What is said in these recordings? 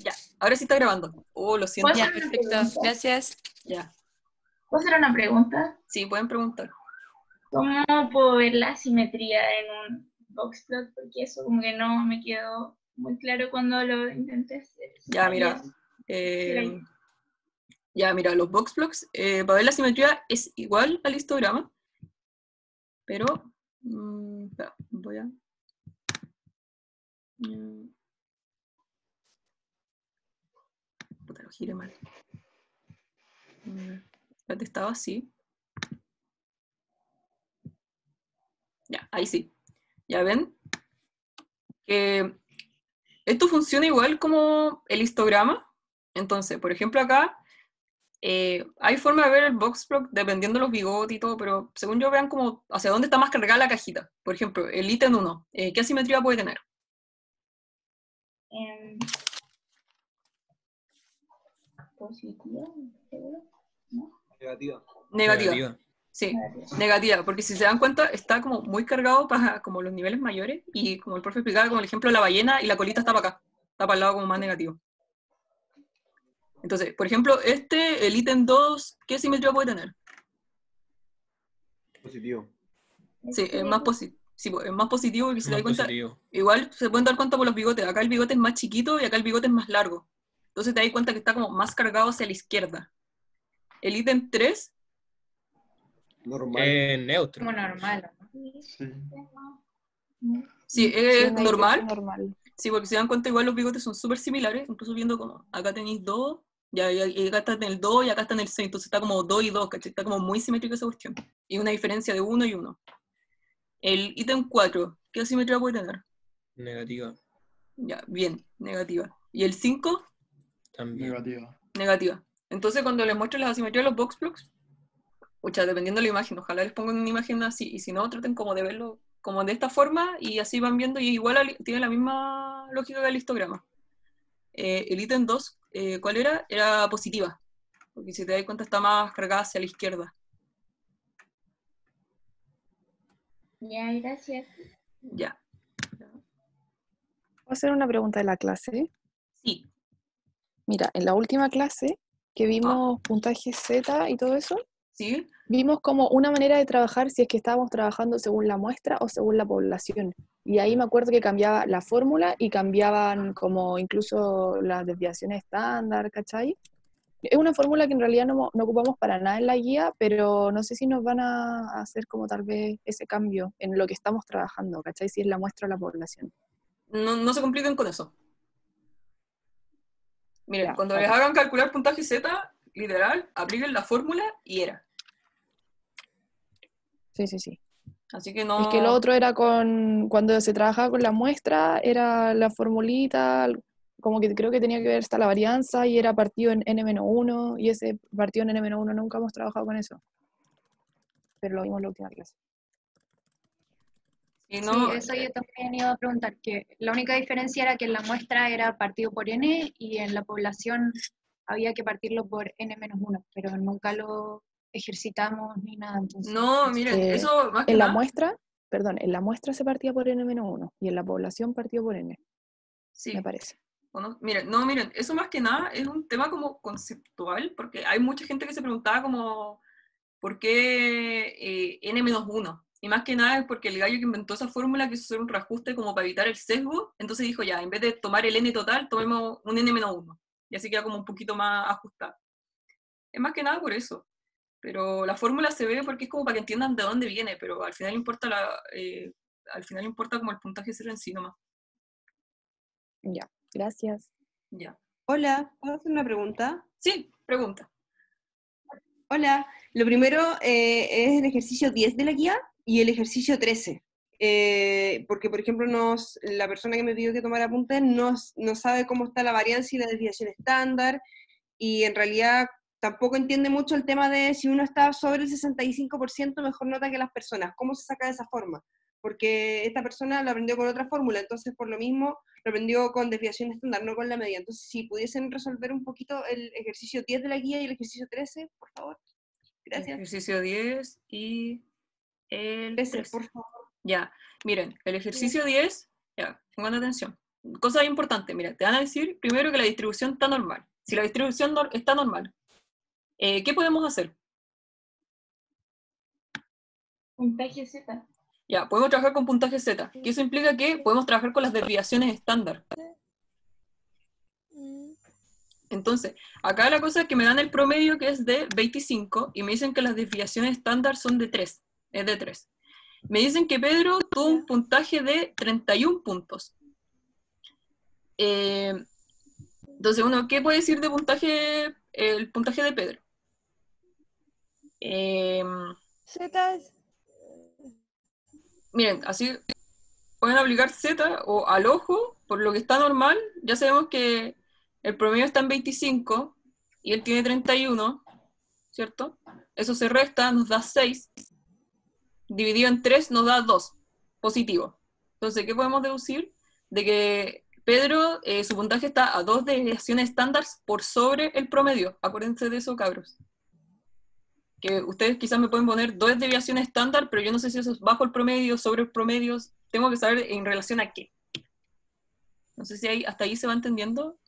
Ya, ahora sí está grabando. Oh, lo siento. ¿Puedo Ya, hacer una perfecto. pregunta? Gracias. Ya, ¿Puedo hacer una pregunta? sí, pueden preguntar. ¿Cómo puedo ver la simetría en un boxplot? Porque eso como que no me quedó muy claro cuando lo intenté hacer. Ya, mira. Ya, mira, los boxplots, para ver la simetría es igual al histograma, pero... espera, voy a... puta, lo giré mal. Espérate, estaba así. Ya, ahí sí. Ya ven que esto funciona igual como el histograma. Entonces, por ejemplo, acá hay forma de ver el boxplot dependiendo de los bigotes y todo, pero según yo vean como hacia dónde está más cargada la cajita. Por ejemplo, el ítem 1, ¿qué asimetría puede tener? ¿Positiva? ¿Seguro? ¿No? Negativa. Negativa. Sí, negativa, porque si se dan cuenta está como muy cargado para como los niveles mayores y como el profe explicaba, como el ejemplo de la ballena y la colita está para acá, está para el lado como más negativo. Entonces, por ejemplo, el ítem 2, ¿qué simetría puede tener? Positivo. Sí, es más positivo. Sí, es más positivo porque si te das cuenta, Positivo. igual se pueden dar cuenta por los bigotes. Acá el bigote es más chiquito y acá el bigote es más largo. Entonces te das cuenta que está como más cargado hacia la izquierda. El ítem 3, Normal. Neutro. Como normal, ¿no? sí, Sí, es una dispersión normal. normal. Sí, porque si se dan cuenta, igual los bigotes son súper similares. Incluso viendo como acá tenéis 2, y acá está en el 2 y acá está en el 6. Entonces está como 2 y 2, ¿cachai? Está como muy simétrica esa cuestión. Y una diferencia de 1 y 1. El ítem 4, ¿qué asimetría puede tener? Negativa. Ya, bien, negativa. ¿Y el 5? También. Negativa. Negativa. Entonces, cuando les muestro las asimetrías de los boxplots, dependiendo de la imagen, ojalá les pongan una imagen así, y si no, traten como de verlo como de esta forma, y así van viendo, y igual tiene la misma lógica que el histograma. El ítem 2, ¿cuál era? Era positiva, porque si te das cuenta está más cargada hacia la izquierda. Ya, gracias. Ya. ¿Puedo hacer una pregunta de la clase? Sí. Mira, en la última clase que vimos puntaje Z y todo eso, ¿Sí? vimos como una manera de trabajar si es que estábamos trabajando según la muestra o según la población. Y ahí me acuerdo que cambiaba la fórmula y cambiaban como incluso las desviaciones estándar, ¿cachai? Es una fórmula que en realidad no ocupamos para nada en la guía, pero no sé si nos van a hacer como tal vez ese cambio en lo que estamos trabajando, ¿cachai? Si es la muestra o la población. No se compliquen con eso. Miren, Ya, cuando les ok. hagan calcular puntaje Z, literal, apliquen la fórmula y era. Sí. Así que Es que lo no... otro era cuando se trabajaba con la muestra, era la formulita, como que creo que tenía que ver hasta la varianza y era partido en n-1 y ese partido en n-1 nunca hemos trabajado con eso. Pero lo vimos en la última clase. Y Sí, no, eso yo también iba a preguntar, que la única diferencia era que en la muestra era partido por n y en la población había que partirlo por n-1, pero nunca lo ejercitamos ni nada, entonces. no, miren, eso más que En la nada... muestra, perdón, en la muestra se partía por n-1 y en la población partió por n, Sí. me parece. ¿O no? Miren, eso más que nada es un tema como conceptual, porque hay mucha gente que se preguntaba como, ¿por qué n-1? Y más que nada es porque el gallo que inventó esa fórmula quiso hacer un reajuste como para evitar el sesgo, entonces dijo ya, en vez de tomar el n total, tomemos un n-1. Y así queda como un poquito más ajustado. Es más que nada por eso. Pero la fórmula se ve porque es como para que entiendan de dónde viene, pero al final importa al final importa como el puntaje cero en sí nomás. Ya, gracias. Ya. Hola, ¿puedo hacer una pregunta? Sí, pregunta. Hola, lo primero es el ejercicio 10 de la guía y el ejercicio 13. Porque, por ejemplo, la persona que me pidió que tomara apuntes no sabe cómo está la varianza y la desviación estándar, y en realidad tampoco entiende mucho el tema de si uno está sobre el 65% mejor nota que las personas. ¿Cómo se saca de esa forma? Porque esta persona lo aprendió con otra fórmula, entonces por lo mismo lo aprendió con desviación estándar, no con la media. Entonces, si pudiesen resolver un poquito el ejercicio 10 de la guía y el ejercicio 13, por favor. Gracias. Ejercicio 10 y el 13, 13. por favor. Ya, miren, el ejercicio 10, ya, pongan atención. cosa importante, mira, te van a decir primero que la distribución está normal. Si la distribución está normal, ¿qué podemos hacer? Puntaje Z. Ya, podemos trabajar con puntaje Z, que eso implica que podemos trabajar con las desviaciones estándar. Entonces, acá la cosa es que me dan el promedio que es de 25 y me dicen que las desviaciones estándar son de 3, es de 3. Me dicen que Pedro tuvo un puntaje de 31 puntos. Entonces, ¿qué puede decir de puntaje, el puntaje de Pedro? Miren, así pueden aplicar Z o al ojo, por lo que está normal, ya sabemos que el promedio está en 25 y él tiene 31, ¿cierto? Eso se resta, nos da 6, dividido en 3 nos da 2, positivo. Entonces, ¿qué podemos deducir? De que Pedro, su puntaje está a 2 desviaciones estándar por sobre el promedio. Acuérdense de eso, cabros. Que ustedes quizás me pueden poner 2 desviaciones estándar, pero yo no sé si eso es bajo el promedio, sobre el promedio. Tengo que saber en relación a qué. No sé si hasta ahí se va entendiendo.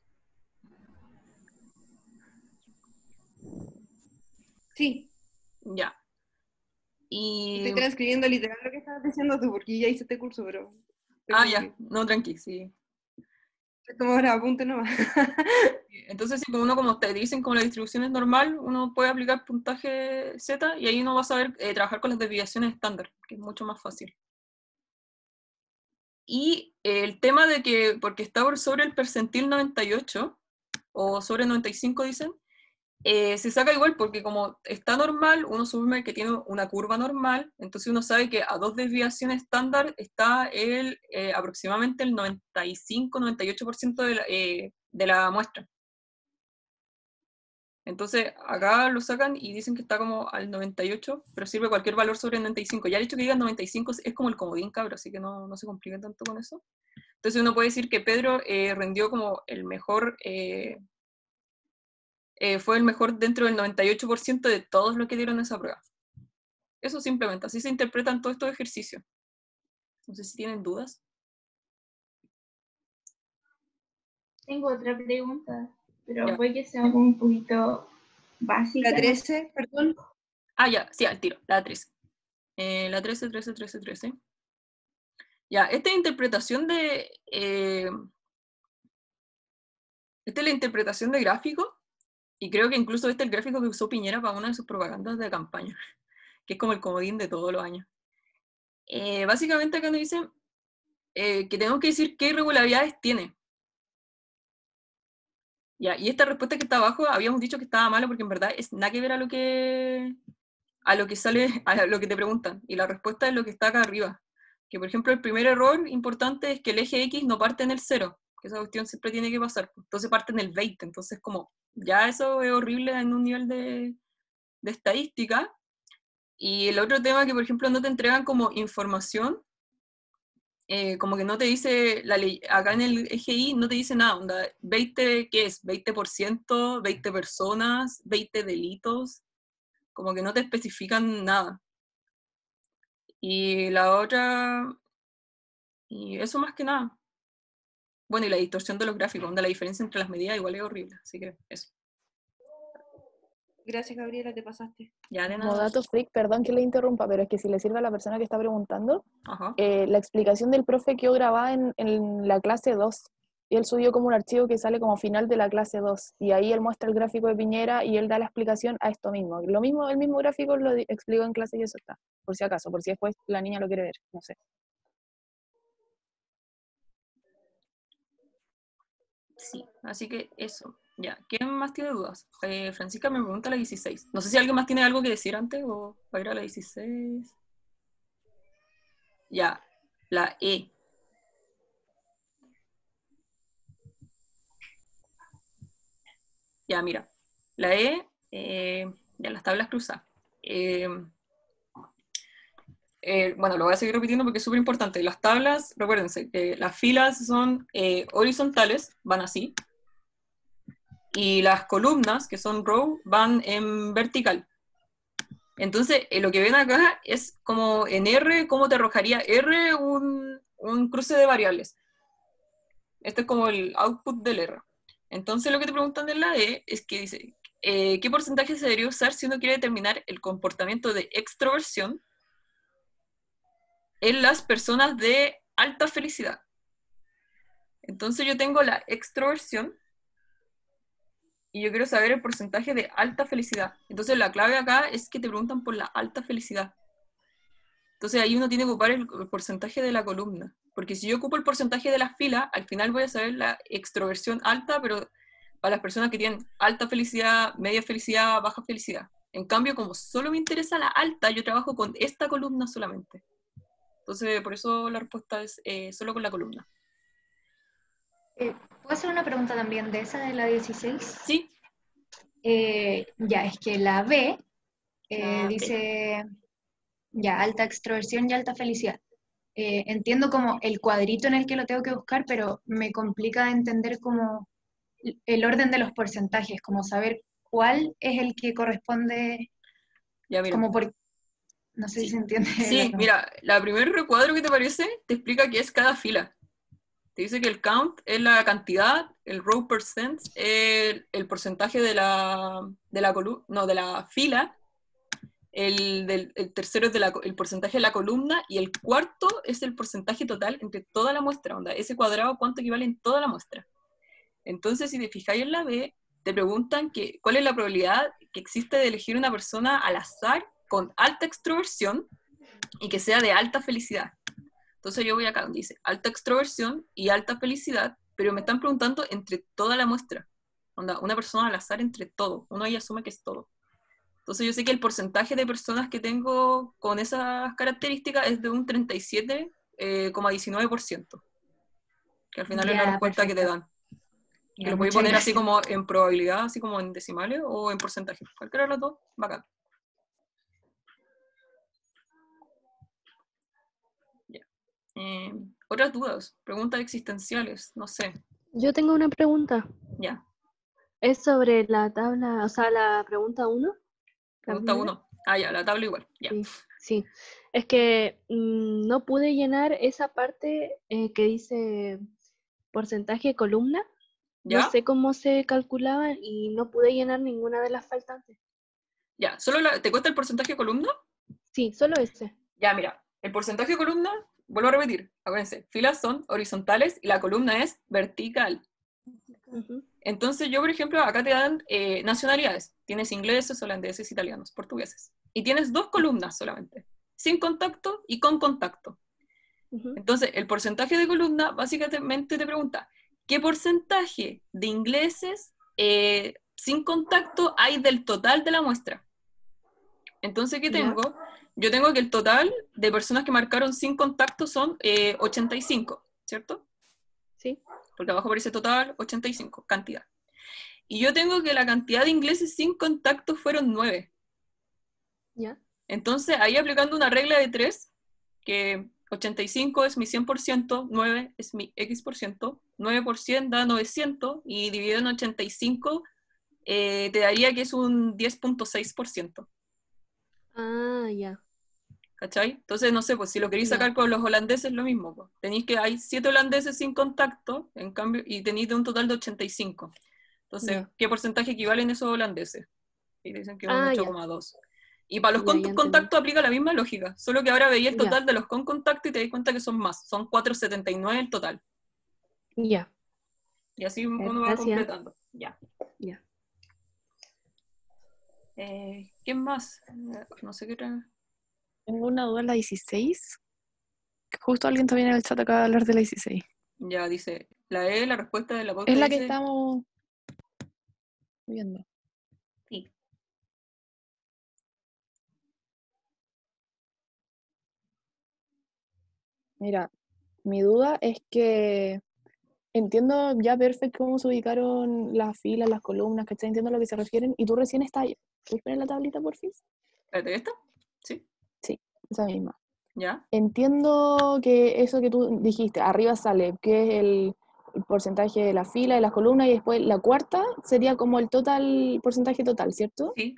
Sí. Ya. Y... Estoy transcribiendo literal lo que estabas diciendo tú, porque ya hice este curso, pero... ya. No, tranqui, sí. Como ahora, apunte nomás. Entonces, si uno, como te dicen, como la distribución es normal, uno puede aplicar puntaje Z y ahí uno va a saber trabajar con las desviaciones estándar, que es mucho más fácil. Y el tema de que, porque está por sobre el percentil 98, o sobre 95 dicen, se saca igual porque como está normal, uno asume que tiene una curva normal, entonces uno sabe que a 2 desviaciones estándar está aproximadamente el 95-98% de la muestra. Entonces acá lo sacan y dicen que está como al 98, pero sirve cualquier valor sobre el 95. Ya el hecho que digan 95 es como el comodín, cabro, así que no se compliquen tanto con eso. Entonces uno puede decir que Pedro rendió como el mejor... fue el mejor dentro del 98% de todos los que dieron esa prueba. Eso simplemente, así se interpretan todos estos ejercicios. No sé si tienen dudas. Tengo otra pregunta, pero Ya. puede que sea como un poquito básica. La 13, perdón. Ya, sí, al tiro, la 13. La 13. Ya, esta interpretación de... esta es la interpretación de gráfico. Y creo que incluso este es el gráfico que usó Piñera para una de sus propagandas de campaña, que es como el comodín de todos los años. Básicamente acá nos dicen que tenemos que decir qué irregularidades tiene. Ya, y esta respuesta que está abajo habíamos dicho que estaba malo porque en verdad es nada que ver a lo que sale, a lo que te preguntan. Y la respuesta es lo que está acá arriba. Que por ejemplo el primer error importante es que el eje X no parte en el 0, que esa cuestión siempre tiene que pasar. Entonces parte en el 20, entonces como... Ya eso es horrible en un nivel de estadística. Y el otro tema que, por ejemplo, no te entregan como información, como que no te dice, acá en el eje Y no te dice nada, onda, 20, ¿qué es? 20%, 20 personas, 20 delitos, como que no te especifican nada. Y la otra, y eso más que nada. Bueno, y la distorsión de los gráficos, onda, la diferencia entre las medidas igual es horrible, así que eso. Gracias, Gabriela, te pasaste. Ya de Como nada. dato freak, perdón que le interrumpa, pero es que si le sirve a la persona que está preguntando, Ajá. la explicación del profe quedó grabada en la clase 2. Y él subió como un archivo que sale como final de la clase 2. Y ahí él muestra el gráfico de Piñera y él da la explicación a esto mismo. Lo mismo, el mismo gráfico lo explicó en clase y eso está. Por si acaso, por si después la niña lo quiere ver, no sé. Sí, así que eso. Ya, ¿quién más tiene dudas? Francisca me pregunta la 16. No sé si alguien más tiene algo que decir antes o va a ir a la 16. Ya, la E. Ya, mira. La E, ya las tablas cruzadas. Bueno, lo voy a seguir repitiendo porque es súper importante. Las tablas, recuérdense, las filas son horizontales, van así. Y las columnas, que son row, van en vertical. Entonces, lo que ven acá es como en R, ¿cómo te arrojaría R un cruce de variables? Este es como el output del R. Entonces lo que te preguntan en la E es que dice, ¿qué porcentaje se debería usar si uno quiere determinar el comportamiento de extroversión en las personas de alta felicidad? Entonces yo tengo la extroversión y yo quiero saber el porcentaje de alta felicidad. Entonces la clave acá es que te preguntan por la alta felicidad. Entonces ahí uno tiene que ocupar el porcentaje de la columna. Porque si yo ocupo el porcentaje de la fila, al final voy a saber la extroversión alta, pero para las personas que tienen alta felicidad, media felicidad, baja felicidad. En cambio, como solo me interesa la alta, yo trabajo con esta columna solamente. Entonces, por eso la respuesta es solo con la columna. ¿Puedo hacer una pregunta también de esa, de la 16? Sí. Ya, es que la B La B. dice, ya, alta extroversión y alta felicidad. Entiendo como el cuadrito en el que lo tengo que buscar, pero me complica entender como el orden de los porcentajes, como saber cuál es el que corresponde, Ya, mira. como por... No sé si se entiende. Sí, mira, la primer recuadro que te aparece te explica qué es cada fila. Te dice que el count es la cantidad, el row percent es el porcentaje de la columna, no, de la fila, el tercero es el porcentaje de la columna, y el cuarto es el porcentaje total entre toda la muestra, onda, ese cuadrado cuánto equivale en toda la muestra. Entonces, si te fijáis en la B, te preguntan cuál es la probabilidad que existe de elegir una persona al azar con alta extroversión y que sea de alta felicidad. Entonces yo voy acá donde dice alta extroversión y alta felicidad, pero me están preguntando entre toda la muestra. Onda, una persona al azar entre todo. Uno ahí asume que es todo. Entonces yo sé que el porcentaje de personas que tengo con esas características es de un 37,19%. Que al final es la respuesta que te dan. Que lo podéis poner así como en probabilidad, así como en decimales o en porcentaje. Cualquiera de los dos, bacán. Otras dudas, preguntas existenciales, no sé. Yo tengo una pregunta. Ya. Es sobre la tabla, o sea, la pregunta 1. Pregunta 1. Ah, ya, la tabla igual. Ya. Sí. Es que no pude llenar esa parte que dice porcentaje de columna. ¿Ya? No sé cómo se calculaba y no pude llenar ninguna de las faltantes. Ya, ¿te cuesta el porcentaje de columna? Sí, solo ese. Ya, mira, el porcentaje de columna, vuelvo a repetir, acuérdense, filas son horizontales y la columna es vertical. Entonces yo, por ejemplo, acá te dan nacionalidades. Tienes ingleses, holandeses, italianos, portugueses. Y tienes 2 columnas solamente, sin contacto y con contacto. Entonces, el porcentaje de columna básicamente te pregunta, ¿qué porcentaje de ingleses sin contacto hay del total de la muestra? Entonces, ¿qué tengo? Yo tengo que el total de personas que marcaron sin contacto son 85, ¿cierto? Sí. Porque abajo aparece total 85, cantidad. Y yo tengo que la cantidad de ingleses sin contacto fueron 9. ¿Ya? Entonces, ahí aplicando una regla de 3, que 85 es mi 100%, 9 es mi X%, 9% da 900, y dividido en 85 te daría que es un 10.6%. Ah, ya. ¿Cachai? Entonces, no sé, pues si lo queréis sacar con los holandeses, lo mismo. Pues. Tenéis que hay 7 holandeses sin contacto, en cambio, y tenéis de un total de 85. Entonces, ¿qué porcentaje equivalen esos holandeses? Y dicen que un 8,2. Y para los con contacto aplica la misma lógica, solo que ahora veía el total de los con contacto y te das cuenta que son más, son 4,79 el total. Ya. Y así uno va completando. Ya. Ya. ¿Quién más? No sé qué otra. Tengo una duda en la 16. Justo alguien también en el chat acaba de hablar de la 16. Ya, dice, la respuesta de la podcast es la dice, que estamos viendo. Sí. Mira, mi duda es que entiendo ya perfecto cómo se ubicaron las filas, las columnas, ¿cachai? Entiendo a lo que se refieren. Y tú recién estás ahí. ¿Puedes poner la tablita, por fin? ¿Espérate, esta? Sí. Sí, esa misma. ¿Ya? Entiendo que eso que tú dijiste, arriba sale, que es el porcentaje de la fila, de las columnas, y después la cuarta sería como el porcentaje total, ¿cierto? Sí.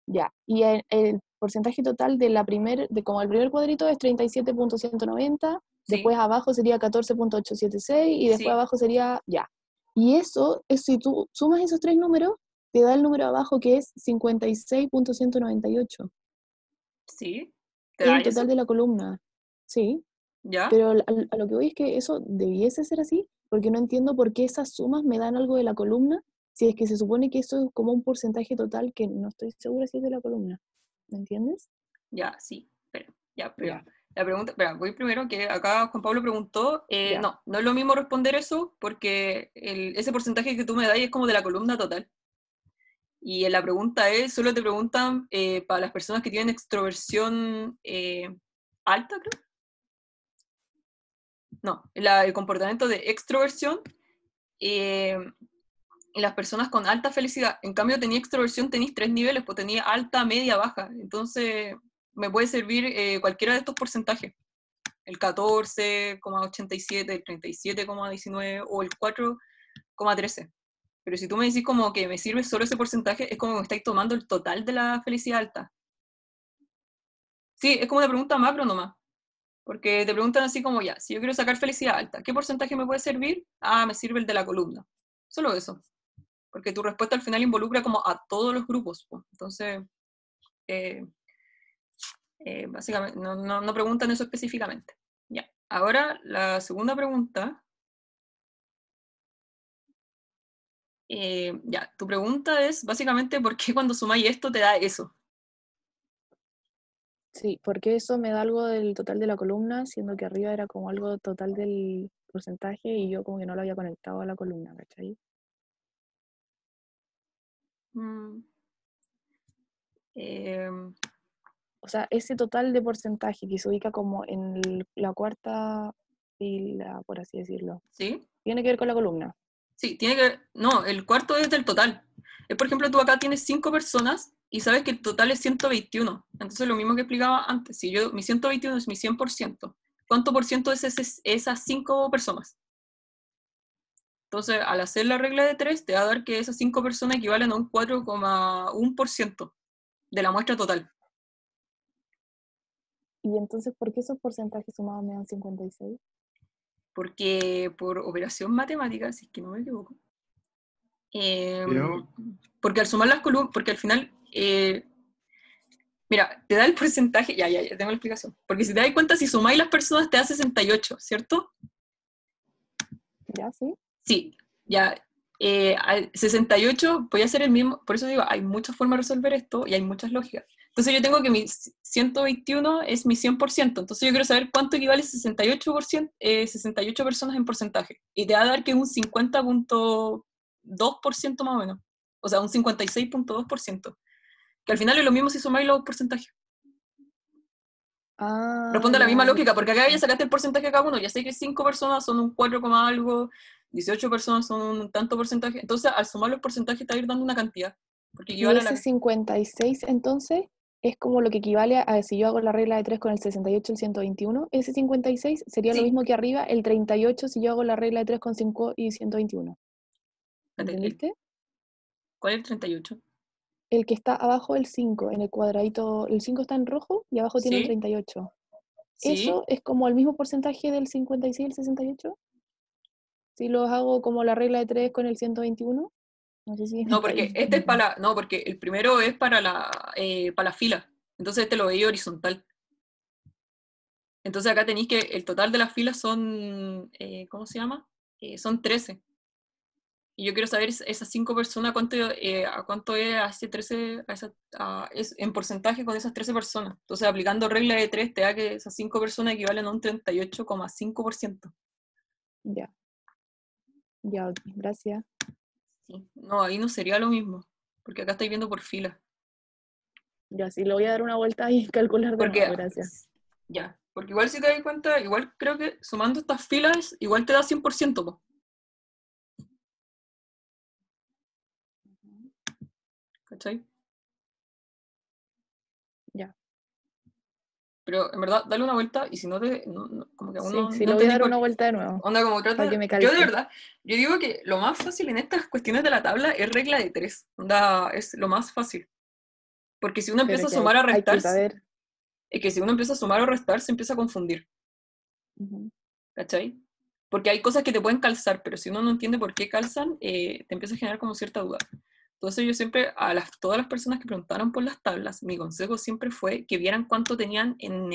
Ya, y el porcentaje total de como el primer cuadrito es 37.190, Sí. después abajo sería 14.876 y después Sí. abajo sería ya. Y eso, si tú sumas esos tres números, te da el número abajo que es 56.198. ¿Sí? ¿Te Es da el total eso? de la columna. Sí, ¿Ya? pero a lo que voy es que eso debiese ser así, porque no entiendo por qué esas sumas me dan algo de la columna, si es que se supone que eso es como un porcentaje total que no estoy segura si es de la columna. ¿Me entiendes? Ya, sí. Pero, ya, pero Ya. la pregunta, espera, voy primero, que acá Juan Pablo preguntó, Ya. no es lo mismo responder eso, porque ese porcentaje que tú me das es como de la columna total. Y en la pregunta solo te preguntan para las personas que tienen extroversión alta, creo. No, el comportamiento de extroversión y las personas con alta felicidad. En cambio, tenía extroversión, tenéis 3 niveles, pues tenía alta, media, baja. Entonces, me puede servir cualquiera de estos porcentajes. El 14,87, el 37,19 o el 4,13. Pero si tú me decís como que me sirve solo ese porcentaje, es como que me estáis tomando el total de la felicidad alta. Sí, es como una pregunta macro nomás. Porque te preguntan así como, ya, si yo quiero sacar felicidad alta, ¿qué porcentaje me puede servir? Ah, me sirve el de la columna. Solo eso. Porque tu respuesta al final involucra como a todos los grupos. Pues. Entonces, básicamente, no preguntan eso específicamente. Ya. Ahora, la segunda pregunta. Ya, tu pregunta es básicamente por qué cuando sumáis esto te da eso. Sí, porque eso me da algo del total de la columna, siendo que arriba era como algo total del porcentaje y yo como que no lo había conectado a la columna, ¿cachai? Mm. Eh, O sea, ese total de porcentaje que se ubica como en la cuarta fila, por así decirlo, ¿Sí? tiene que ver con la columna. Sí, tiene que. No, el cuarto es del total. Por ejemplo, tú acá tienes 5 personas y sabes que el total es 121. Entonces, lo mismo que explicaba antes. Si mi 121 es mi 100%, ¿cuánto por ciento es esas 5 personas? Entonces, al hacer la regla de 3, te va a dar que esas 5 personas equivalen a un 4,1% de la muestra total. Y entonces, ¿por qué esos porcentajes sumados me dan 56? Porque por operación matemática, si es que no me equivoco, Pero, porque al sumar las columnas, porque al final, mira, te da el porcentaje, ya tengo la explicación, porque si te das cuenta, si sumáis las personas te da 68, ¿cierto? ¿Ya? ¿Sí? Sí, ya, al 68 voy a hacer el mismo, por eso digo, hay muchas formas de resolver esto y hay muchas lógicas. Entonces yo tengo que mi 121 es mi 100%, entonces yo quiero saber cuánto equivale 68 personas en porcentaje. Y te va a dar que es un 50,2% más o menos, o sea, un 56,2%, que al final es lo mismo si sumáis los porcentajes. Ah, Responde a la misma ya, lógica, porque acá ya perfecto. sacaste el porcentaje de cada uno, ya sé que 5 personas son un 4, algo, 18 personas son un tanto porcentaje, entonces al sumar los porcentajes te va a ir dando una cantidad, porque Y equivale a ese la... 56 entonces es como lo que equivale a si yo hago la regla de 3 con el 68 y el 121, ese 56 sería lo Sí, mismo que arriba el 38 si yo hago la regla de 3 con 5 y 121. espérate, ¿Entendiste? ¿cuál es el 38? El que está abajo del 5, en el cuadradito, el 5 está en rojo y abajo tiene un Sí, 38. sí, ¿Eso es como el mismo porcentaje del 56 y el 68? Si los hago como la regla de 3 con el 121. No sé si me no, está porque ahí. este es para no, porque el primero es para la fila, entonces este lo veía horizontal. Entonces acá tenéis que el total de las filas son, ¿cómo se llama? Son 13. Y yo quiero saber esas 5 personas, a cuánto es a ese 13, es en porcentaje con esas 13 personas. Entonces, aplicando regla de 3, te da que esas 5 personas equivalen a un 38,5%. Ya, ya, ok, gracias. Sí. No, ahí no sería lo mismo, porque acá estáis viendo por fila. Ya, sí, le voy a dar una vuelta y calcular de Porque, nuevo, gracias. ya, porque igual si te das cuenta, igual creo que sumando estas filas, igual te da 100%, po. ¿Cachai? Ya. Pero en verdad, dale una vuelta y si no como que aún Sí, sí, no le voy a entendí dar por una qué. vuelta de nuevo, Onda, como para que trata. me Yo de calce. verdad, yo digo que lo más fácil en estas cuestiones de la tabla es regla de 3. Onda, es lo más fácil. Porque si uno empieza Pero a que sumar o hay que restar, saber. es que si uno empieza a sumar o restar, se empieza a confundir, Ujú. ¿cachai? Porque hay cosas que te pueden calzar, pero si uno no entiende por qué calzan, te empieza a generar como cierta duda. Entonces yo siempre, todas las personas que preguntaron por las tablas, mi consejo siempre fue que vieran cuánto tenían en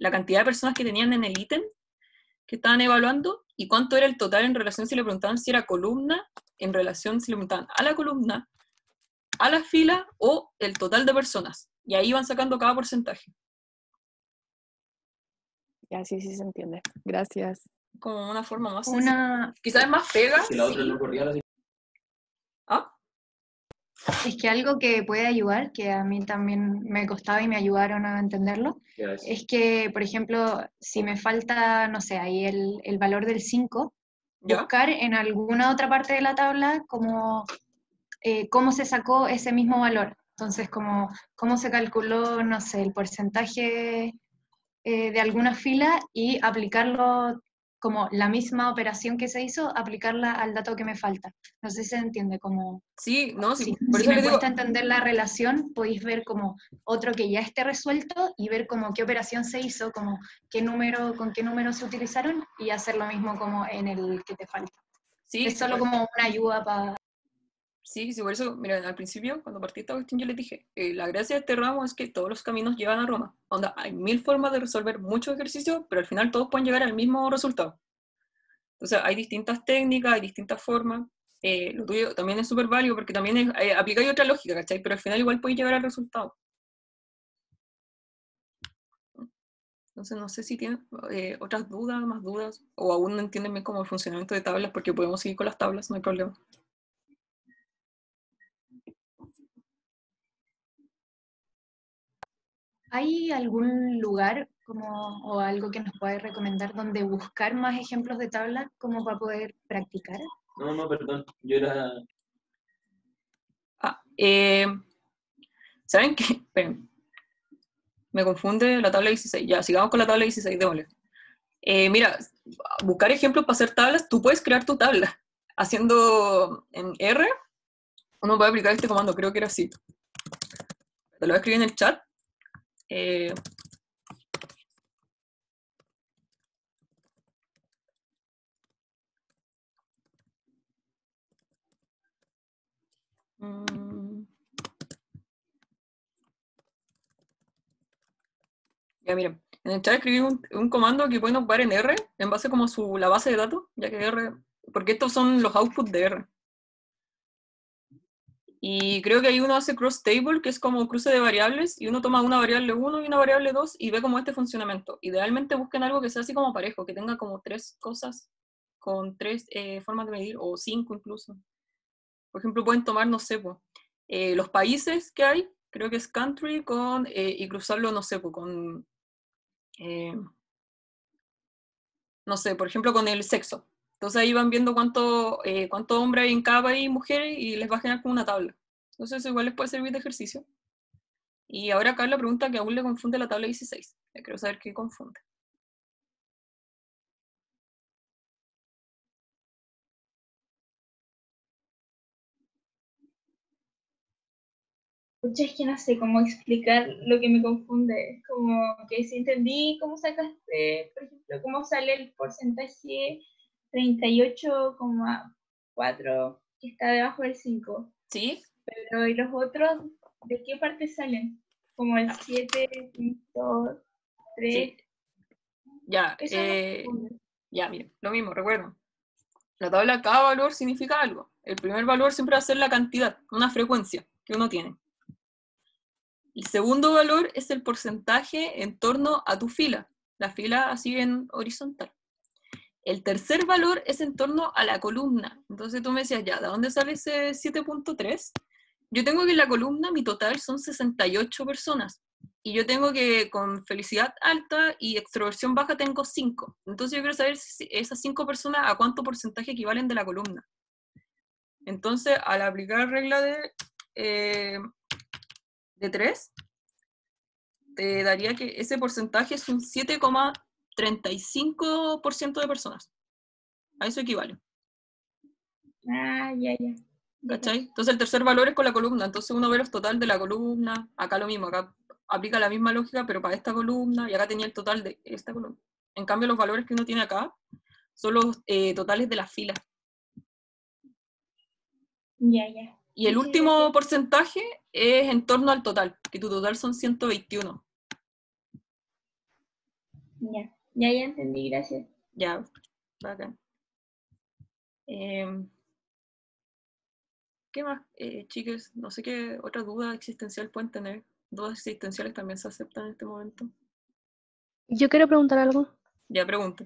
la cantidad de personas que tenían en el ítem que estaban evaluando y cuánto era el total en relación si le preguntaban si era columna, en relación si le preguntaban a la columna, a la fila o el total de personas. Y ahí van sacando cada porcentaje. Ya, sí se entiende. Gracias. Como una forma más sencilla. Una, Quizás es más pega. Si la otra Sí. no corría la ¿Ah? es que algo que puede ayudar, que a mí también me costaba y me ayudaron a entenderlo, Ya es. es que, por ejemplo, si me falta, no sé, ahí el valor del 5, ¿Ya? buscar en alguna otra parte de la tabla como cómo se sacó ese mismo valor. Entonces, como cómo se calculó, no sé, el porcentaje de alguna fila y aplicarlo como la misma operación que se hizo, aplicarla al dato que me falta. No sé si se entiende, como Sí, no, sí, si, por si eso me les digo, cuesta entender la relación, podéis ver como otro que ya esté resuelto y ver como qué operación se hizo, como qué número, con qué números se utilizaron y hacer lo mismo como en el que te falta. sí, Es sí, solo como una ayuda para... sí, por eso, mira, al principio, cuando partí esta cuestión, yo les dije, la gracia de este ramo es que todos los caminos llevan a Roma. Onda, hay 1000 formas de resolver muchos ejercicios, pero al final todos pueden llegar al mismo resultado. Entonces, hay distintas técnicas, hay distintas formas. Lo tuyo también es súper válido porque también aplicáis otra lógica, ¿cachai? Pero al final igual podéis llegar al resultado. Entonces, no sé si tienen otras dudas, más dudas, o aún no entienden bien cómo el funcionamiento de tablas, porque podemos seguir con las tablas, no hay problema. ¿Hay algún lugar como, o algo que nos pueda recomendar donde buscar más ejemplos de tabla como para poder practicar? No, perdón. Yo era. Ah, ¿saben qué? Esperen, me confunde la tabla 16. Ya, sigamos con la tabla 16, démosle. Mira, buscar ejemplos para hacer tablas, tú puedes crear tu tabla. Haciendo en R, uno puede aplicar este comando, creo que era así. Te lo voy a escribir en el chat. Eh, Ya, miren, en el chat escribí un comando que pueden ocupar en R, en base como la base de datos, ya que R, porque estos son los outputs de R. Y creo que ahí uno hace cross table, que es como cruce de variables, y uno toma una variable 1 y una variable 2 y ve como este funcionamiento. Idealmente busquen algo que sea así como parejo, que tenga como 3 cosas con 3 formas de medir, o 5 incluso. Por ejemplo, pueden tomar, no sé, los países que hay, creo que es country, y cruzarlo, no sé, con, no sé, por ejemplo, con el sexo. Entonces ahí van viendo cuánto hombre hay en cada país, mujeres, y les va a generar como una tabla. Entonces eso igual les puede servir de ejercicio. Y ahora Carla pregunta que aún le confunde la tabla 16. Quiero saber qué confunde. Pucha, es que no sé cómo explicar lo que me confunde. Es como que si entendí cómo sacaste, por ejemplo, cómo sale el porcentaje 38,4 que está debajo del 5. ¿Sí? Pero ¿y los otros de qué parte salen? Como el 7,3. Sí. Ya, Eso me confunde. ya, miren, lo mismo, recuerden. La tabla, cada valor significa algo. El primer valor siempre va a ser la cantidad, una frecuencia que uno tiene. El segundo valor es el porcentaje en torno a tu fila, la fila así en horizontal. El tercer valor es en torno a la columna. Entonces tú me decías, ya, ¿de dónde sale ese 7.3? Yo tengo que en la columna mi total son 68 personas. Y yo tengo que con felicidad alta y extroversión baja tengo 5. Entonces yo quiero saber si esas 5 personas a cuánto porcentaje equivalen de la columna. Entonces, al aplicar regla de 3, te daría que ese porcentaje es un 7,35% de personas. A eso equivale. Ah, ya. ¿cachai? Entonces el tercer valor es con la columna, entonces uno ve los total de la columna, acá lo mismo, acá aplica la misma lógica, pero para esta columna, y acá tenía el total de esta columna. En cambio, los valores que uno tiene acá son los totales de las filas. Ya. Y el Sí, último gracias. porcentaje es en torno al total, que tu total son 121. Ya entendí, gracias. Ya, bacán. ¿Qué más, chicos? No sé qué otra duda existencial pueden tener. Dudas existenciales también se aceptan en este momento. Yo quiero preguntar algo. Ya pregunto.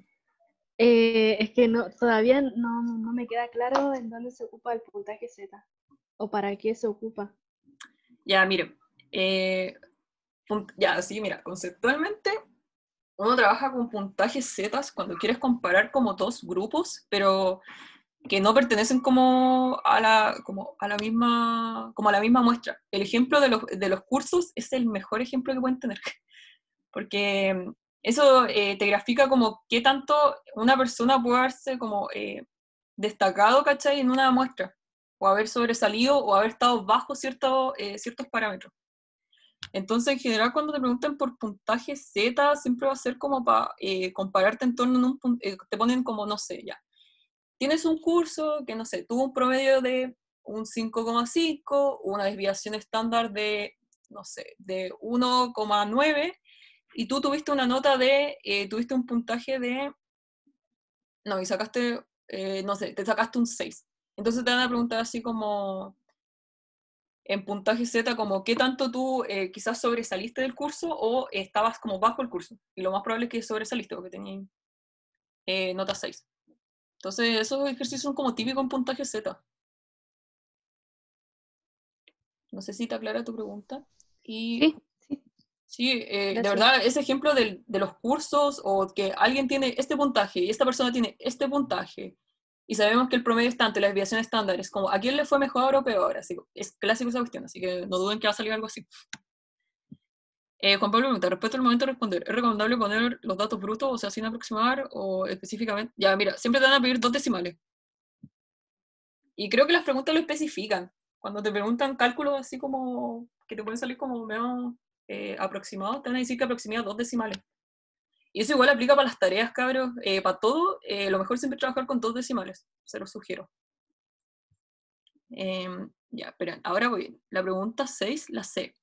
Es que todavía no me queda claro en dónde se ocupa el puntaje Z o para qué se ocupa. Ya, miren. Ya, sí, mira, conceptualmente uno trabaja con puntajes Z cuando quieres comparar como dos grupos, pero que no pertenecen como a la misma muestra. El ejemplo de los cursos es el mejor ejemplo que pueden tener, porque eso te grafica como qué tanto una persona puede haberse como destacado, ¿cachai? En una muestra, o haber sobresalido, o haber estado bajo ciertos parámetros. Entonces, en general, cuando te preguntan por puntaje Z, siempre va a ser como para compararte en torno a un punto, te ponen como, no sé, ya. Tienes un curso que, no sé, tuvo un promedio de un 5,5, una desviación estándar de, no sé, de 1,9, y tú tuviste una nota tuviste un puntaje de, no, y sacaste, no sé, te sacaste un 6. Entonces te van a preguntar así como, en puntaje Z, como qué tanto tú quizás sobresaliste del curso o estabas como bajo el curso. Y lo más probable es que sobresaliste porque tenías nota 6. Entonces, esos ejercicios son como típicos en puntaje Z. No sé si te aclara tu pregunta. Y Sí. sí, de Gracias. verdad, ese ejemplo de los cursos o que alguien tiene este puntaje y esta persona tiene este puntaje y sabemos que el promedio es tanto y la desviación estándar es como, ¿a quién le fue mejor o peor? Así, es clásico esa cuestión, así que no duden que va a salir algo así. Juan Pablo pregunta, respecto al momento de responder, ¿es recomendable poner los datos brutos, o sea, sin aproximar o específicamente? Ya, mira, siempre te van a pedir 2 decimales. Y creo que las preguntas lo especifican. Cuando te preguntan cálculos así como, que te pueden salir como menos aproximados, te van a decir que aproximado 2 decimales. Y eso igual aplica para las tareas, cabros. Para todo, lo mejor es siempre trabajar con 2 decimales. Se los sugiero. Ya, espera, ahora voy. La pregunta 6, la C.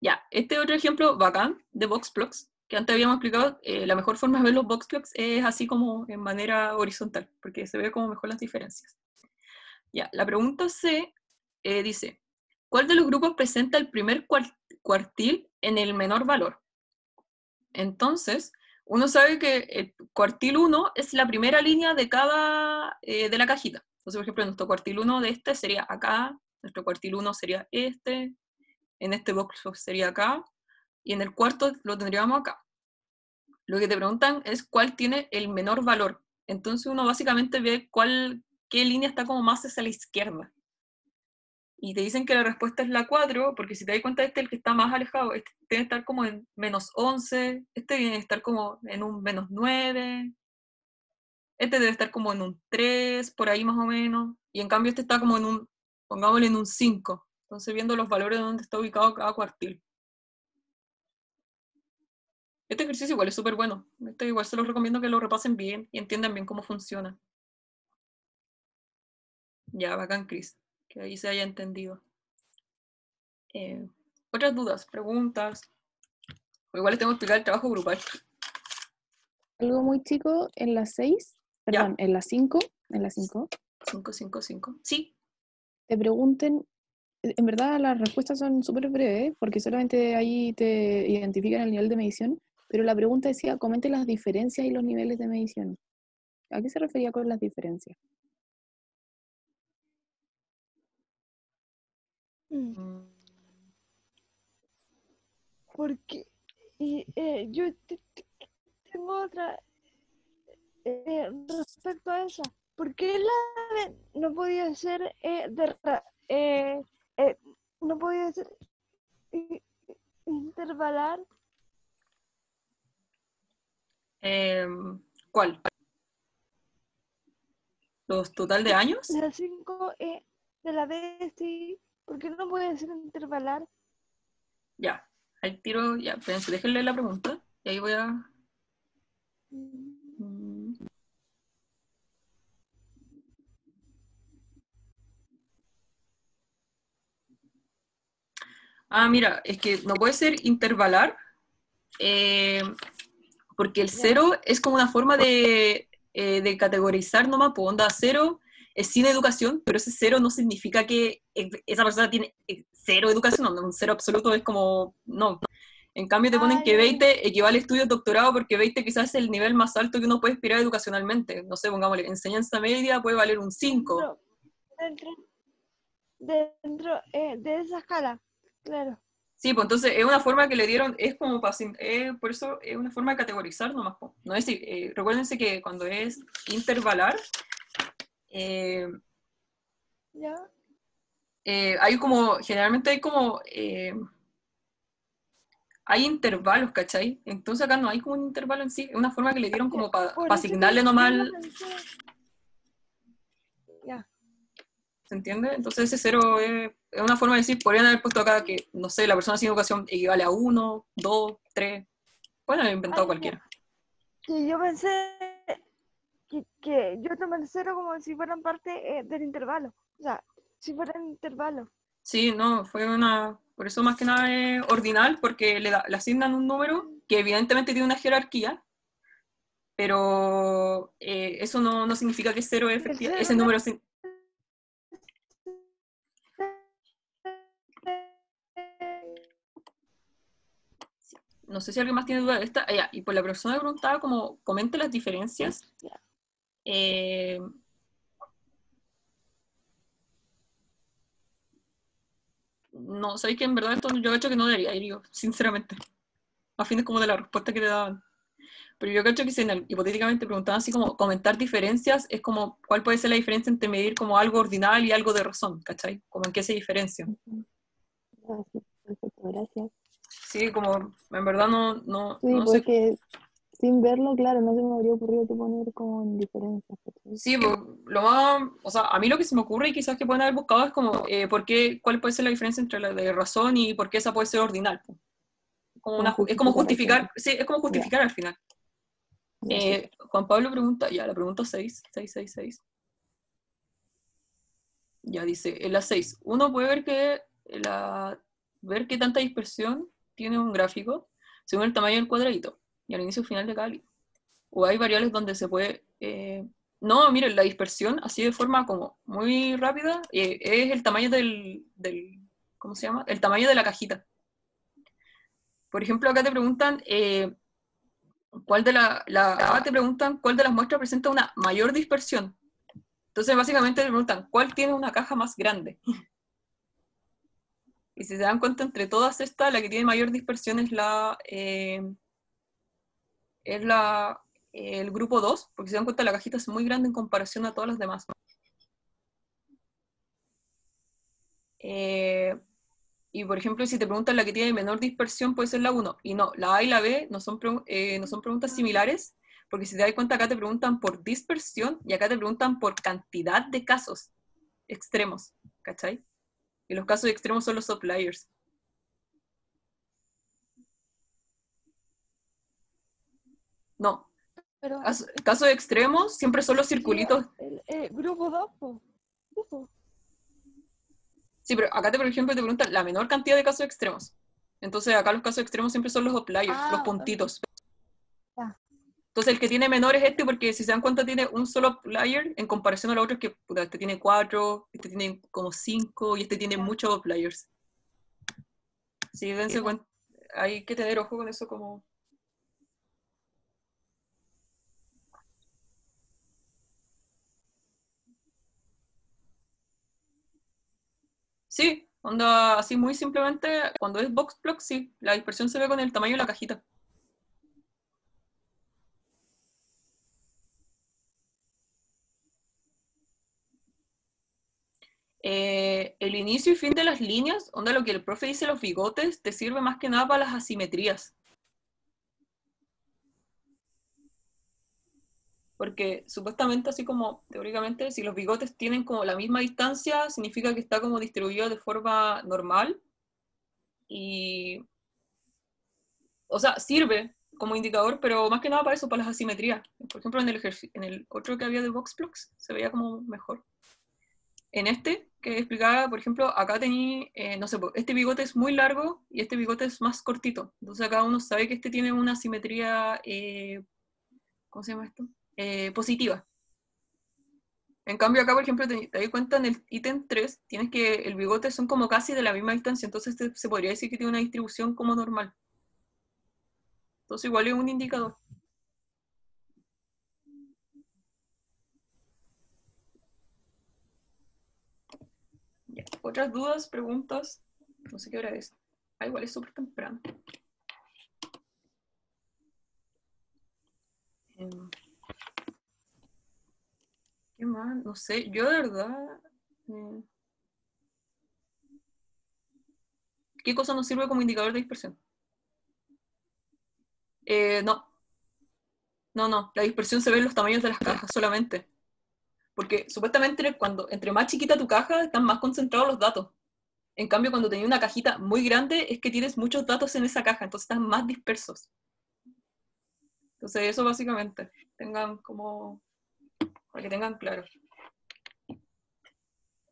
Ya, este otro ejemplo bacán de Boxplots, que antes habíamos explicado, la mejor forma de ver los Boxplots es así como en manera horizontal, porque se ve como mejor las diferencias. Ya, la pregunta C dice, ¿cuál de los grupos presenta el primer cuartil en el menor valor? Entonces, uno sabe que el cuartil 1 es la primera línea de de la cajita. Entonces, por ejemplo, nuestro cuartil 1 de este sería acá, nuestro cuartil 1 sería este, en este box sería acá, y en el cuarto lo tendríamos acá. Lo que te preguntan es cuál tiene el menor valor. Entonces uno básicamente ve qué línea está como más hacia la izquierda. Y te dicen que la respuesta es la 4, porque si te das cuenta, este es el que está más alejado. Este debe estar como en -11, este debe estar como en un -9, este debe estar como en un 3, por ahí más o menos. Y en cambio este está como en pongámosle en un 5. Entonces viendo los valores de dónde está ubicado cada cuartil. Este ejercicio igual es súper bueno. Este igual se los recomiendo que lo repasen bien y entiendan bien cómo funciona. Ya, bacán, Chris. Que ahí se haya entendido. ¿Otras dudas? ¿Preguntas? O igual les tengo que explicar el trabajo grupal. Algo muy chico en la 6, perdón, ¿Ya? en la 5, 5, 5, 5. Sí. te pregunten, en verdad las respuestas son súper breves, porque solamente ahí te identifican el nivel de medición, pero la pregunta decía, comente las diferencias y los niveles de medición. ¿A qué se refería con las diferencias? Mm, Porque yo tengo otra respecto a esa. ¿Por qué no podía ser no podía ser eh, intervalar? ¿Cuál? ¿Los total de años? La 5 de la DSI, ¿por qué no puede ser intervalar? Ya, al tiro, ya, espérense, déjenle la pregunta, y ahí voy a... Mm. Ah, mira, es que no puede ser intervalar, porque el Ya. 0 es como una forma de categorizar nomás, pues onda 0 es sin educación, pero ese 0 no significa que esa persona tiene 0 educación, no, un 0 absoluto es como, no. En cambio te ponen Ah, que ya. 20 equivale a estudios de doctorado porque 20 quizás es el nivel más alto que uno puede aspirar educacionalmente. No sé, pongámosle, enseñanza media puede valer un 5. Dentro de esa escala, claro. Sí, pues entonces es una forma que le dieron, es como para, por eso es una forma de categorizar nomás. Po. No es decir, recuérdense que cuando es intervalar, ¿Ya? hay como, generalmente hay como, hay intervalos, ¿cachai? Entonces acá no hay como un intervalo en sí, es una forma que le dieron como para Por eso asignarle yo nomás, lo pensé. Ya. ¿se entiende? Entonces ese 0 es una forma de decir, podrían haber puesto acá que, no sé, la persona sin educación equivale a 1, 2, 3, pueden haber inventado Ah, cualquiera. que yo pensé que yo tomé el 0 como si fueran parte del intervalo. O sea, si fueran intervalo. Sí, no, fue una, por eso más que nada es ordinal, porque le asignan un número que evidentemente tiene una jerarquía, pero eso no significa que 0 es El efectivo, 0 ese número, no sé si alguien más tiene duda de esta, ya, y por la persona que preguntaba como, comente las diferencias. Ya. No, sabéis que en verdad esto yo cacho que no debería ir yo, sinceramente, a fines como de la respuesta que te daban. Pero yo cacho que si hipotéticamente preguntaban así como comentar diferencias, es como cuál puede ser la diferencia entre medir como algo ordinal y algo de razón, ¿cachai? Como en qué se diferencian. Gracias, perfecto, gracias. Sí, como en verdad Sí, no sé. porque sin verlo, claro, no se me habría ocurrido que poner como en diferencias, ¿cachai? Sí, pues, lo más, o sea, a mí lo que se me ocurre y quizás que pueden haber buscado es como, cuál puede ser la diferencia entre la de razón y por qué esa puede ser ordinal. Pues. Como Como es como justificar justificar, algo. sí, es como justificar al final. Ya, súper. Juan Pablo pregunta, ya, la pregunta 6. Ya dice, en la 6, uno puede ver qué tanta dispersión tiene un gráfico según el tamaño del cuadradito y al inicio y final de cada línea. O hay variables donde se puede... no, miren, la dispersión, así de forma como muy rápida, es el tamaño ¿cómo se llama? El tamaño de la cajita. Por ejemplo, acá te preguntan, te preguntan cuál de las muestras presenta una mayor dispersión. Entonces, básicamente te preguntan, ¿cuál tiene una caja más grande? Y si se dan cuenta, entre todas estas, la que tiene mayor dispersión es el grupo 2, porque si se dan cuenta, la cajita es muy grande en comparación a todas las demás. Y por ejemplo, si te preguntan la que tiene menor dispersión, puede ser la 1. Y no, la A y la B no son preguntas similares, porque si te das cuenta, acá te preguntan por dispersión y acá te preguntan por cantidad de casos extremos, ¿cachai? Y los casos extremos son los outliers. No, Pero casos extremos siempre son los circulitos. el grupo 2, pues. Sí, pero acá, por ejemplo, te preguntan la menor cantidad de casos extremos. Entonces acá los casos extremos siempre son los outliers, los puntitos. Ya. Entonces el que tiene menor es este porque si se dan cuenta tiene un solo outlier en comparación a los otros que puta, este tiene 4, este tiene como 5 y este tiene muchos outliers. Sí, dense cuenta. Hay que tener ojo con eso como... Sí, onda así muy simplemente, cuando es box plot, sí, la dispersión se ve con el tamaño de la cajita. El inicio y fin de las líneas, onda lo que el profe dice los bigotes, te sirve más que nada para las asimetrías. porque supuestamente, así como teóricamente, si los bigotes tienen como la misma distancia, significa que está como distribuido de forma normal, y, o sea, sirve como indicador, pero más que nada para eso, para las asimetrías. Por ejemplo, en el otro que había de Voxplox, se veía como mejor. En este, que explicaba, por ejemplo, acá tenía, no sé, este bigote es muy largo y este bigote es más cortito. Entonces acá uno sabe que este tiene una simetría, ¿cómo se llama esto? Positiva. En cambio acá, por ejemplo, te das cuenta en el ítem 3, tienes que el bigote son como casi de la misma distancia, entonces se podría decir que tiene una distribución como normal. Entonces igual es un indicador. Ya. ¿Otras dudas, preguntas? No sé qué hora es. Ah, igual es súper temprano. ¿Qué más? No sé, yo de verdad... ¿Qué cosa nos sirve como indicador de dispersión? No. No. La dispersión se ve en los tamaños de las cajas solamente. Porque supuestamente cuando entre más chiquita tu caja, están más concentrados los datos. En cambio, cuando tenés una cajita muy grande, es que tienes muchos datos en esa caja, entonces están más dispersos. Entonces eso básicamente, tengan como... para que tengan claro.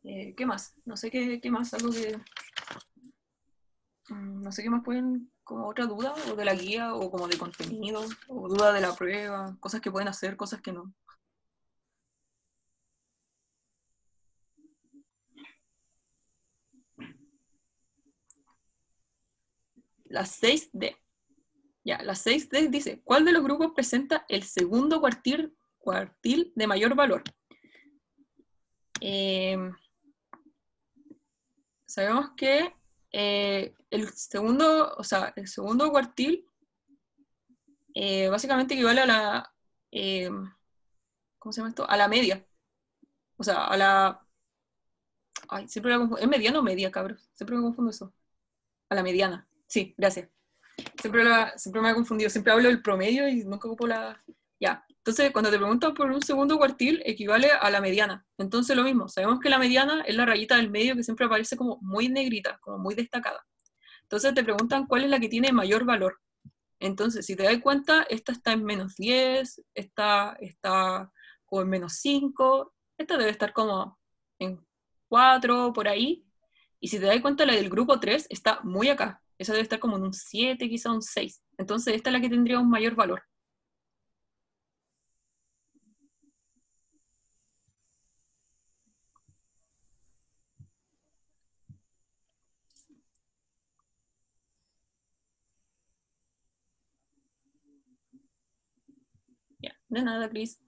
¿Qué más? No sé qué más, algo que... no sé qué más pueden, como otra duda, o de la guía, o como de contenido, o duda de la prueba, cosas que pueden hacer, cosas que no. La 6D. Ya, la 6D dice, ¿cuál de los grupos presenta el segundo cuartil de mayor valor? Sabemos que el segundo cuartil básicamente equivale a la, ¿cómo se llama esto? A la media. O sea, a la... Ay, siempre la confundo. ¿Es mediana o media, cabros? Siempre me confundo eso. A la mediana. Sí, gracias. Siempre me ha confundido. Siempre hablo del promedio y nunca ocupo la... Ya. Entonces, cuando te preguntan por un segundo cuartil, equivale a la mediana. Entonces, lo mismo. Sabemos que la mediana es la rayita del medio que siempre aparece como muy negrita, como muy destacada. Entonces, te preguntan cuál es la que tiene mayor valor. Entonces, si te das cuenta, esta está en -10, esta está como en -5, esta debe estar como en 4, por ahí. Y si te das cuenta, la del grupo 3 está muy acá. Esa debe estar como en un 7, quizá un 6. Entonces, esta es la que tendría un mayor valor. Ya, de nada, Cris.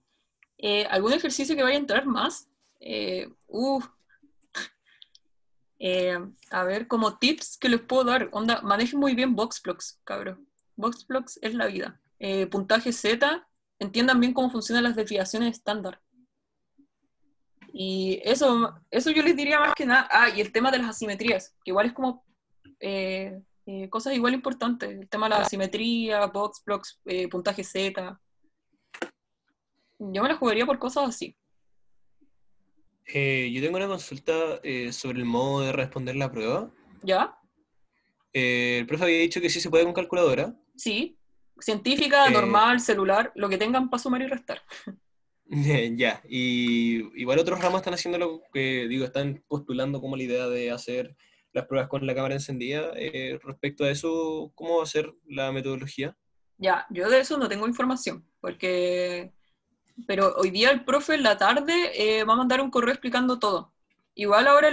¿Algún ejercicio que vaya a entrar más? Eh, uf, a ver, como tips que les puedo dar. Onda, manejen muy bien Voxplox, cabrón. Voxplox es la vida. Puntaje Z, entiendan bien cómo funcionan las desviaciones estándar. Y eso yo les diría más que nada. Ah, y el tema de las asimetrías, que igual es como cosas igual importantes. El tema de la asimetría, Voxplox, puntaje Z. Yo me la jugaría por cosas así. Yo tengo una consulta sobre el modo de responder la prueba. ¿Ya? El profe había dicho que sí se puede con calculadora. Sí. Científica, normal, celular, lo que tengan para sumar y restar. Ya, y igual otros ramos están haciendo lo que digo, están postulando como la idea de hacer las pruebas con la cámara encendida. Respecto a eso, ¿cómo va a ser la metodología? Ya, yo de eso no tengo información, pero hoy día el profe en la tarde va a mandar un correo explicando todo. Igual ahora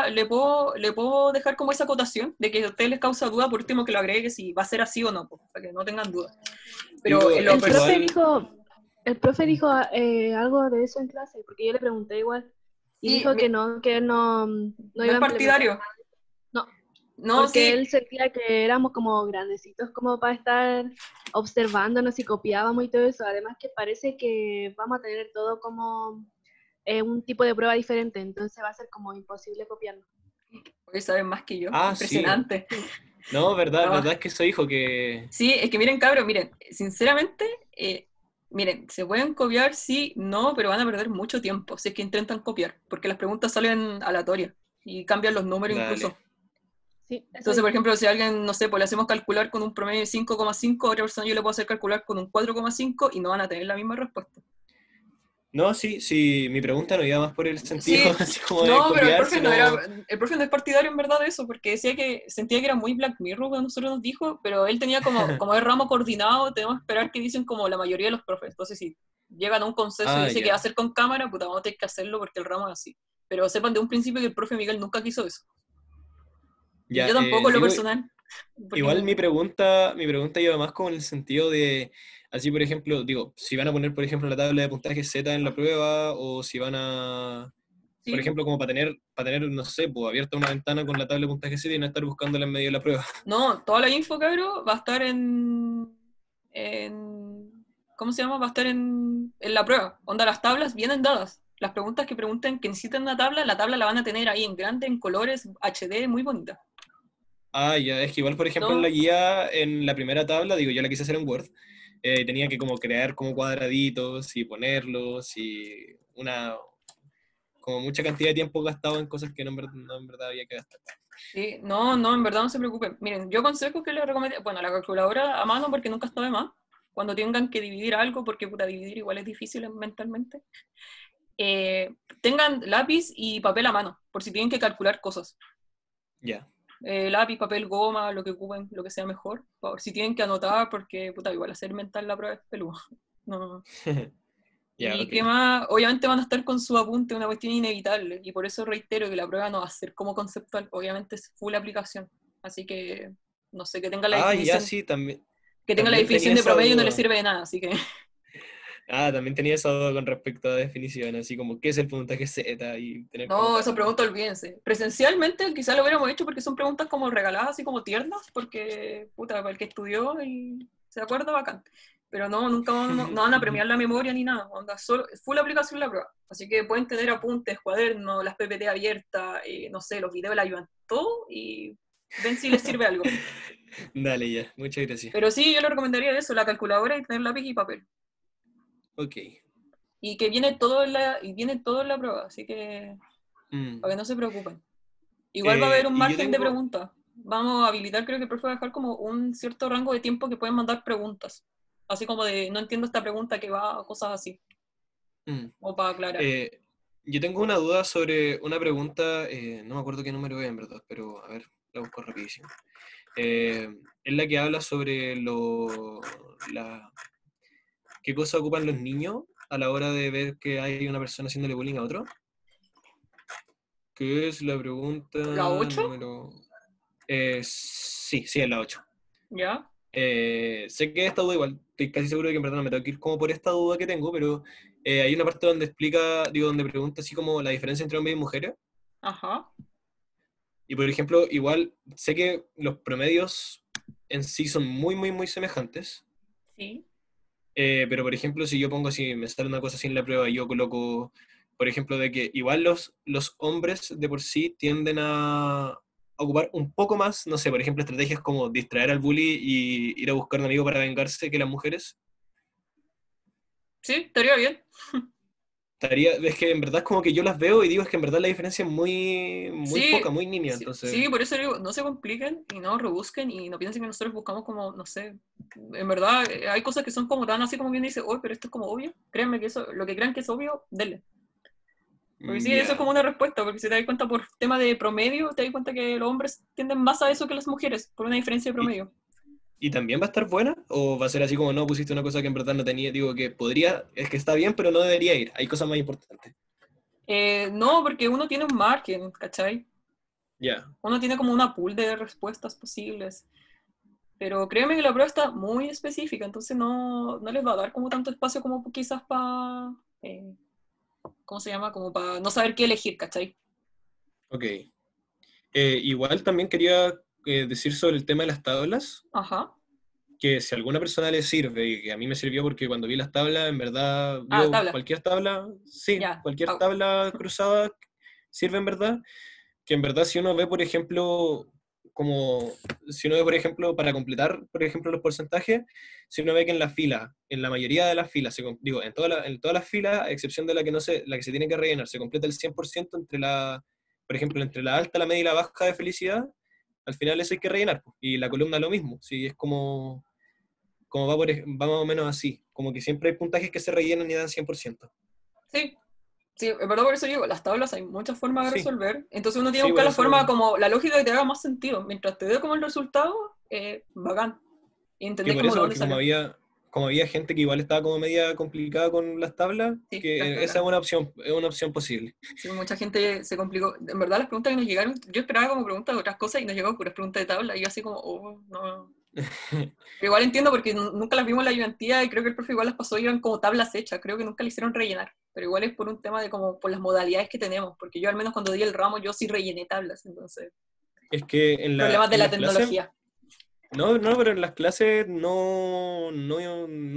le puedo dejar como esa acotación de que a ustedes les causa duda, por último que lo agregue si va a ser así o no, para que no tengan duda. Pero Digo, en lo El profe dijo algo de eso en clase, porque yo le pregunté igual. Y Sí, dijo que él no no iba es a implementar partidario. nada. No, No, porque sí, él sentía que éramos como grandecitos como para estar observándonos y copiábamos y todo eso. Además que parece que vamos a tener todo como un tipo de prueba diferente, entonces va a ser como imposible copiarnos. hoy saben más que yo. Ah, Impresionante. no, No. verdad es que soy hijo que... Sí, es que miren, cabros, miren, sinceramente, Miren, se pueden copiar, sí, no, pero van a perder mucho tiempo si es que intentan copiar, porque las preguntas salen aleatorias y cambian los números incluso. Dale. Sí, eso Entonces, por dije. ejemplo, si a alguien, no sé, pues le hacemos calcular con un promedio de 5,5, a otra persona yo le puedo hacer calcular con un 4,5 y no van a tener la misma respuesta. No, sí, sí, mi pregunta no iba más por el sentido Sí, así como de no, pero copiar, sino... el profe no es partidario en verdad de eso, porque decía que sentía que era muy Black Mirror cuando nosotros nos dijo, pero él tenía como el ramo coordinado, tenemos que esperar que dicen como la mayoría de los profes. Entonces, si llegan a un consenso y Ah, dice que va a ya. ser con cámara, puta, vamos a tener que hacerlo porque el ramo es así. Pero sepan de un principio que el profe Miguel nunca quiso eso. Y Ya, yo tampoco en lo digo, personal. igual Porque, mi pregunta iba más como en el sentido de, así por ejemplo, digo, si van a poner, por ejemplo, la tabla de puntaje Z en la prueba, o si van a, por sí, ejemplo, como para tener, no sé, pues abierta una ventana con la tabla de puntaje Z y no estar buscándola en medio de la prueba. no, toda la info, cabrón, va a estar ¿cómo se llama? Va a estar en la prueba. Onda, las tablas vienen dadas. Las preguntas que pregunten que necesitan una tabla, la tabla la van a tener ahí en grande, en colores, HD, muy bonita. Ah, ya, es que igual, por ejemplo, en la No, guía, en la primera tabla, digo, yo la quise hacer en Word, tenía que como crear como cuadraditos y ponerlos y como mucha cantidad de tiempo gastado en cosas que no en verdad había que gastar. sí, no, en verdad no se preocupen. Miren, yo consejo que les recomiendo, bueno, la calculadora a mano porque nunca está de más. Cuando tengan que dividir algo, porque puta, dividir igual es difícil mentalmente. Tengan lápiz y papel a mano, por si tienen que calcular cosas. Ya. Lápiz, papel, goma, lo que ocupen, lo que sea mejor. Por si tienen que anotar, porque puta, igual hacer mental la prueba es peludo. No. Ya, Y ok. qué más, obviamente van a estar con su apunte, una cuestión inevitable. Y por eso reitero que la prueba no va a ser como conceptual, obviamente es full aplicación. Así que, no sé, Ah, ya, sí, que tenga la también tenía definición de esa promedio no le duda. sirve de nada, así que. Ah, también tenía esa duda con respecto a definición, así como qué es el puntaje Z y tener que No, esa anotarlo. pregunta olvídense. Presencialmente quizás lo hubiéramos hecho porque son preguntas como regaladas, así como tiernas, porque, puta, para el que estudió y se acuerda, bacán. Pero no, nunca no van a premiar la memoria ni nada. Onda, solo, full aplicación la prueba. Así que pueden tener apuntes, cuadernos, las PPT abiertas, no sé, los videos la ayudan, todo y ven si les sirve algo. Dale, ya, muchas gracias. Pero sí, yo le recomendaría eso, la calculadora y tener lápiz y papel. Ok. Y que viene todo en la prueba, así que para que no se preocupen. Igual va a haber un Y yo margen de tengo, preguntas. Vamos a habilitar, creo que el profe va a dejar como un cierto rango de tiempo que pueden mandar preguntas. Así como de, no entiendo esta pregunta que va, o cosas así. mm, O para aclarar. yo tengo una duda sobre una pregunta, no me acuerdo qué número es en verdad, pero a ver, la busco rapidísimo. Es la que habla sobre qué cosa ocupan los niños a la hora de ver que hay una persona haciéndole bullying a otro. ¿Qué es la pregunta ¿La 8? número...? Sí, sí, es la 8. ¿Ya? Sé que esta duda igual, estoy casi seguro de que en verdad no me tengo que ir como por esta duda que tengo, pero hay una parte donde explica, digo, donde pregunta así como la diferencia entre hombres y mujeres. Ajá. Y por ejemplo, igual sé que los promedios en sí son muy, muy, muy semejantes. Sí. Pero por ejemplo, si yo pongo así, me sale una cosa así en la prueba y yo coloco, por ejemplo, de que igual los hombres de por sí tienden a ocupar un poco más, no sé, por ejemplo, estrategias como distraer al bully y ir a buscar un amigo para vengarse que las mujeres. Sí, estaría bien. Es que en verdad es como que yo las veo y digo es que en verdad la diferencia es muy, muy poca, Sí, muy nimia, sí, entonces, sí, por eso digo, no se compliquen y no rebusquen y no piensen que nosotros buscamos como, no sé, en verdad hay cosas que son como tan así como bien dice, oh, pero esto es como obvio. Créanme que eso, lo que crean que es obvio, denle. Porque sí, eso es ya. como una respuesta, porque si te das cuenta por tema de promedio, te das cuenta que los hombres tienden más a eso que las mujeres, por una diferencia de ¿Y, promedio. y también va a estar buena? ¿O va a ser así como no pusiste una cosa que en verdad no tenía? Digo que podría, es que está bien, pero no debería ir. Hay cosas más importantes. No, porque uno tiene un margen, ¿cachai? Ya. Uno tiene como una pool de respuestas posibles. Pero créeme que la prueba está muy específica, entonces no les va a dar como tanto espacio como quizás para, ¿cómo se llama? Como para no saber qué elegir, ¿cachai? Ok. Igual también quería decir sobre el tema de las tablas, Ajá. que si a alguna persona le sirve, y que a mí me sirvió porque cuando vi las tablas, en verdad, Ah, yo tabla. cualquier tabla, sí, Ya. cualquier Ah, tabla cruzada sirve en verdad, que en verdad si uno ve, por ejemplo, como, si uno ve, por ejemplo, para completar, por ejemplo, los porcentajes, si uno ve que en la fila, en la mayoría de las filas, digo, en todas las filas, a excepción de la que no se, la que se tiene que rellenar, se completa el 100% entre por ejemplo, entre la alta, la media y la baja de felicidad, al final eso hay que rellenar, po. Y la columna lo mismo, sí, es como va más o menos así, como que siempre hay puntajes que se rellenan y dan 100%. Sí, sí, es verdad, por eso digo, las tablas hay muchas formas de Sí. resolver, entonces uno tiene Sí, que buscar por la eso- forma como, la lógica que te haga más sentido, mientras te dé como el resultado, bacán, y Que entendés por como eso, de dónde porque salió. como había gente que igual estaba como media complicada con las tablas, Sí, que esa es una opción posible. sí, mucha gente se complicó. En verdad, las preguntas que nos llegaron, yo esperaba como preguntas de otras cosas y nos llegaron puras preguntas de tabla. Y yo así como, oh, no. Pero igual entiendo porque nunca las vimos en la ayudantía y creo que el profe igual las pasó y eran como tablas hechas. Creo que nunca le hicieron rellenar. Pero igual es por un tema de como por las modalidades que tenemos. Porque yo al menos cuando di el ramo yo sí rellené tablas. Entonces, Es que problemas de en la las clases, tecnología. no, pero en las clases no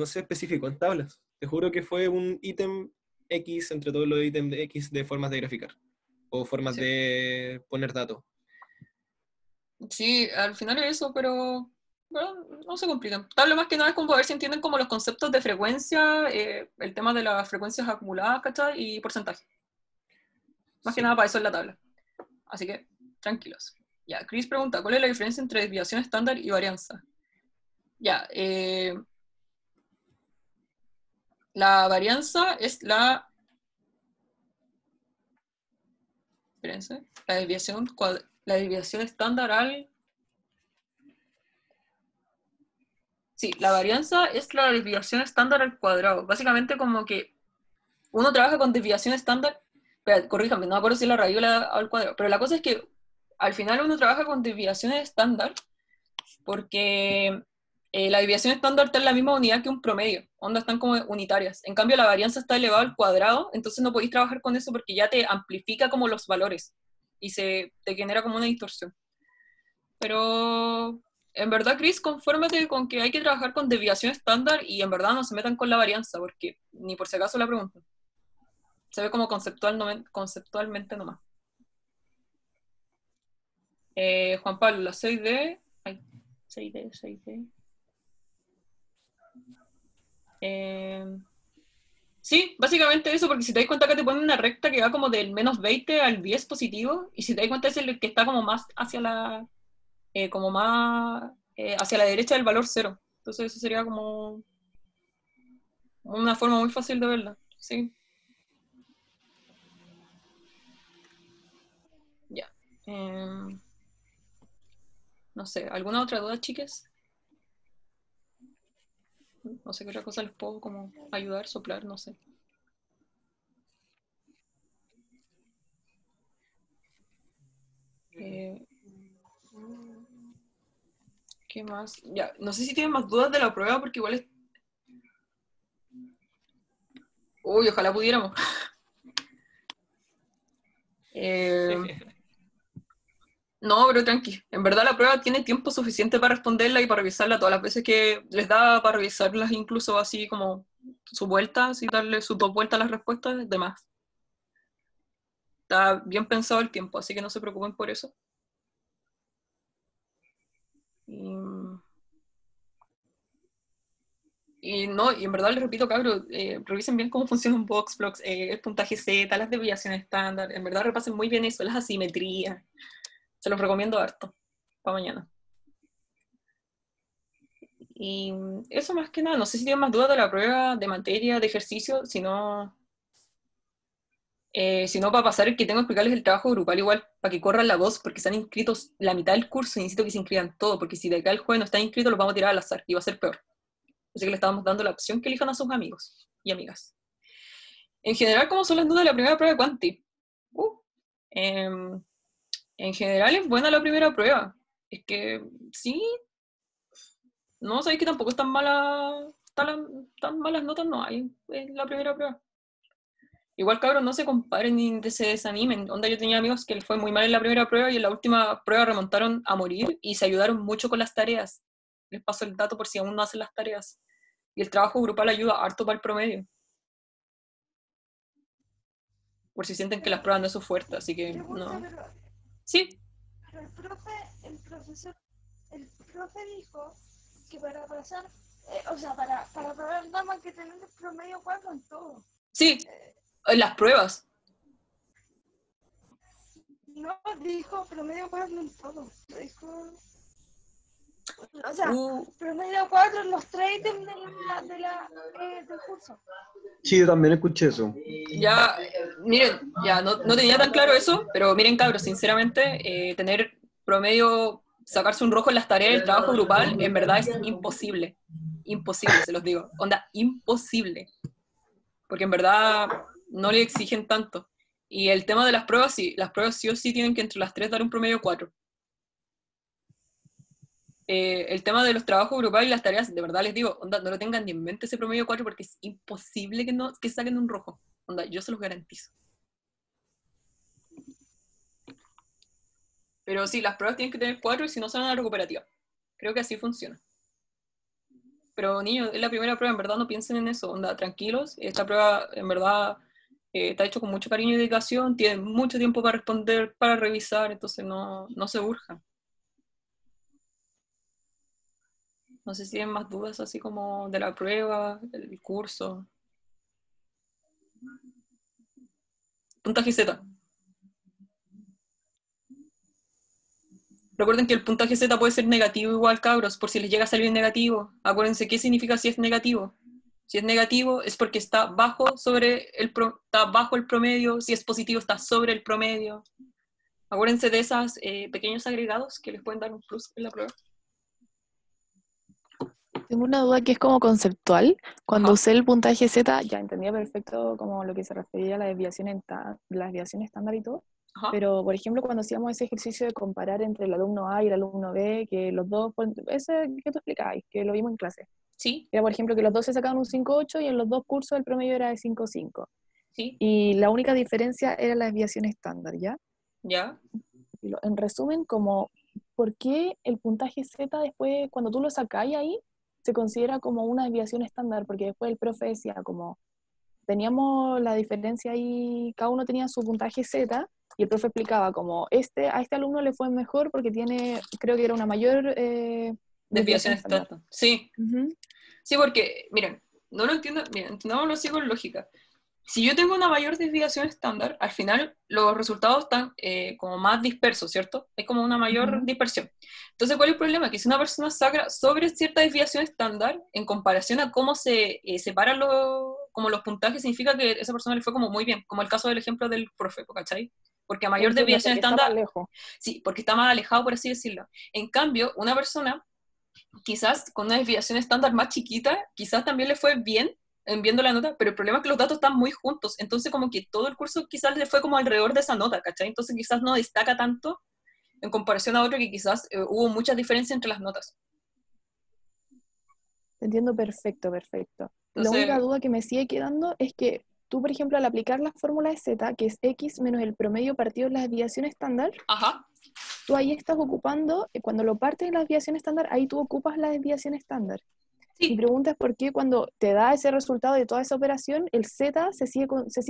se especificó en tablas. Te juro que fue un ítem X entre todos los ítems de X de formas de graficar o formas Sí. de poner datos. Sí, al final es eso, pero bueno, no se complican. Tabla más que nada es como a ver si entienden como los conceptos de frecuencia, el tema de las frecuencias acumuladas, ¿cachai? Y porcentaje. Más que Sí. nada para eso es la tabla. Así que, tranquilos. Ya, Chris pregunta, ¿cuál es la diferencia entre desviación estándar y varianza? Ya, la varianza es espérense, la desviación estándar al... Sí, la varianza es la desviación estándar al cuadrado. Básicamente como que uno trabaja con desviación estándar, pero corríjame, no me acuerdo si es la raíz o al cuadrado, pero la cosa es que al final uno trabaja con desviaciones estándar porque la desviación estándar está en la misma unidad que un promedio, onda están como unitarias. En cambio la varianza está elevada al cuadrado, entonces no podéis trabajar con eso porque ya te amplifica como los valores y te genera como una distorsión. Pero en verdad, Chris, confórmate con que hay que trabajar con desviación estándar y en verdad no se metan con la varianza, porque ni por si acaso la preguntan. Se ve como conceptualmente nomás. Juan Pablo, la 6D. Ay, 6D. Sí, básicamente eso, porque si te das cuenta que te ponen una recta que va como del menos 20 al 10 positivo, y si te das cuenta es el que está como más hacia hacia la derecha del valor cero. Entonces eso sería como una forma muy fácil de verla. Sí. Ya. No sé, ¿alguna otra duda, chicas? No sé qué otra cosa les puedo como ayudar, soplar, no sé. ¿Qué más? Ya, no sé si tienen más dudas de la prueba porque igual es... Uy, ojalá pudiéramos. No, pero tranqui. En verdad la prueba tiene tiempo suficiente para responderla y para revisarla todas las veces que les da para revisarlas, incluso así como su vuelta, así darle sus 2 vueltas a las respuestas, demás. Está bien pensado el tiempo, así que no se preocupen por eso. Y en verdad les repito, cabros, revisen bien cómo funciona un Boxblocks, el puntaje Z, las desviaciones estándar. En verdad repasen muy bien eso, las asimetrías. Se los recomiendo harto para mañana. Y eso más que nada, no sé si tienen más dudas de la prueba, de materia, de ejercicio, si no para pasar el que tengo que explicarles el trabajo grupal igual, para que corran la voz, porque se han inscrito la mitad del curso y necesito que se inscriban todo, porque si de acá el jueves no están inscritos, los vamos a tirar al azar y va a ser peor. Así que le estamos dando la opción que elijan a sus amigos y amigas. En general, ¿cómo son las dudas de la primera prueba de Quanti? En general es buena la primera prueba. Es que sí, no sabéis que tampoco es tan mala, tan malas notas no hay en la primera prueba. Igual, cabros, no se comparen ni se desanimen. Onda, yo tenía amigos que les fue muy mal en la primera prueba y en la última prueba remontaron a morir y se ayudaron mucho con las tareas. Les paso el dato por si aún no hacen las tareas. Y el trabajo grupal ayuda harto para el promedio. Por si sienten que las pruebas no es su fuerte, así que no. Sí, pero el profe dijo que para pasar, o sea, para probar nada más que tener el promedio 4 en todo. Sí, en las pruebas. No, dijo promedio 4 en todo. Dijo, o sea, promedio 4 en los 3 ítems del curso. Sí, yo también escuché eso. Ya, miren, ya no tenía tan claro eso, pero miren, cabros, sinceramente, tener promedio, sacarse un rojo en las tareas del trabajo grupal, en verdad es imposible. Imposible, se los digo. Onda, imposible. Porque en verdad no le exigen tanto. Y el tema de las pruebas sí o sí tienen que entre las 3 dar un promedio 4. El tema de los trabajos grupales y las tareas, de verdad les digo, onda, no lo tengan ni en mente ese promedio 4 porque es imposible que saquen un rojo. Onda, yo se los garantizo. Pero sí, las pruebas tienen que tener 4 y si no, se van a la recuperativa. Creo que así funciona. Pero niños, es la primera prueba, en verdad no piensen en eso, onda, tranquilos. Esta prueba, en verdad, está hecho con mucho cariño y dedicación, tienen mucho tiempo para responder, para revisar, entonces no se urjan. No sé si tienen más dudas así como de la prueba, el curso. Puntaje Z. Recuerden que el puntaje Z puede ser negativo igual, cabros, por si les llega a salir negativo. Acuérdense qué significa si es negativo. Si es negativo es porque está bajo el promedio, si es positivo está sobre el promedio. Acuérdense de esos pequeños agregados que les pueden dar un plus en la prueba. Tengo una duda que es como conceptual. Cuando Ajá. usé el puntaje Z, ya entendía perfecto como lo que se refería a la desviación estándar y todo. Ajá. Pero, por ejemplo, cuando hacíamos ese ejercicio de comparar entre el alumno A y el alumno B, que los dos, ese que tú explicabas, que lo vimos en clase. Sí. Era, por ejemplo, que los dos se sacaban un 5.8 y en los dos cursos el promedio era de 5.5. Sí. Y la única diferencia era la desviación estándar, ¿ya? Ya. En resumen, como, ¿por qué el puntaje Z después, cuando tú lo sacáis ahí, se considera como una desviación estándar? Porque después el profe decía como, teníamos la diferencia ahí, cada uno tenía su puntaje Z, y el profe explicaba como, a este alumno le fue mejor porque tiene, creo que era una mayor Desviación estándar. estándar. Sí. Sí, porque, miren, no lo entiendo, miren, entendámoslo así con lógica. Si yo tengo una mayor desviación estándar, al final los resultados están como más dispersos, ¿cierto? Es como una mayor dispersión. Entonces, ¿cuál es el problema? Que si una persona saca sobre cierta desviación estándar, en comparación a cómo se separan como los puntajes, significa que esa persona le fue como muy bien, como el caso del ejemplo del profe, ¿cachai? Porque a mayor desviación estándar... Está más lejos. Sí, porque está más alejado, por así decirlo. En cambio, una persona, quizás con una desviación estándar más chiquita, quizás también le fue bien, viendo la nota, pero el problema es que los datos están muy juntos, entonces como que todo el curso quizás le fue como alrededor de esa nota, ¿cachai? Entonces quizás no destaca tanto en comparación a otro que quizás hubo muchas diferencias entre las notas. Entiendo perfecto. Entonces, la única duda que me sigue quedando es que tú, por ejemplo, al aplicar la fórmula de Z, que es X menos el promedio partido de la desviación estándar, ajá. Tú ahí estás ocupando, cuando lo partes de la desviación estándar, ahí tú ocupas la desviación estándar. Sí. Mi pregunta es por qué cuando te da ese resultado de toda esa operación, el Z se sigue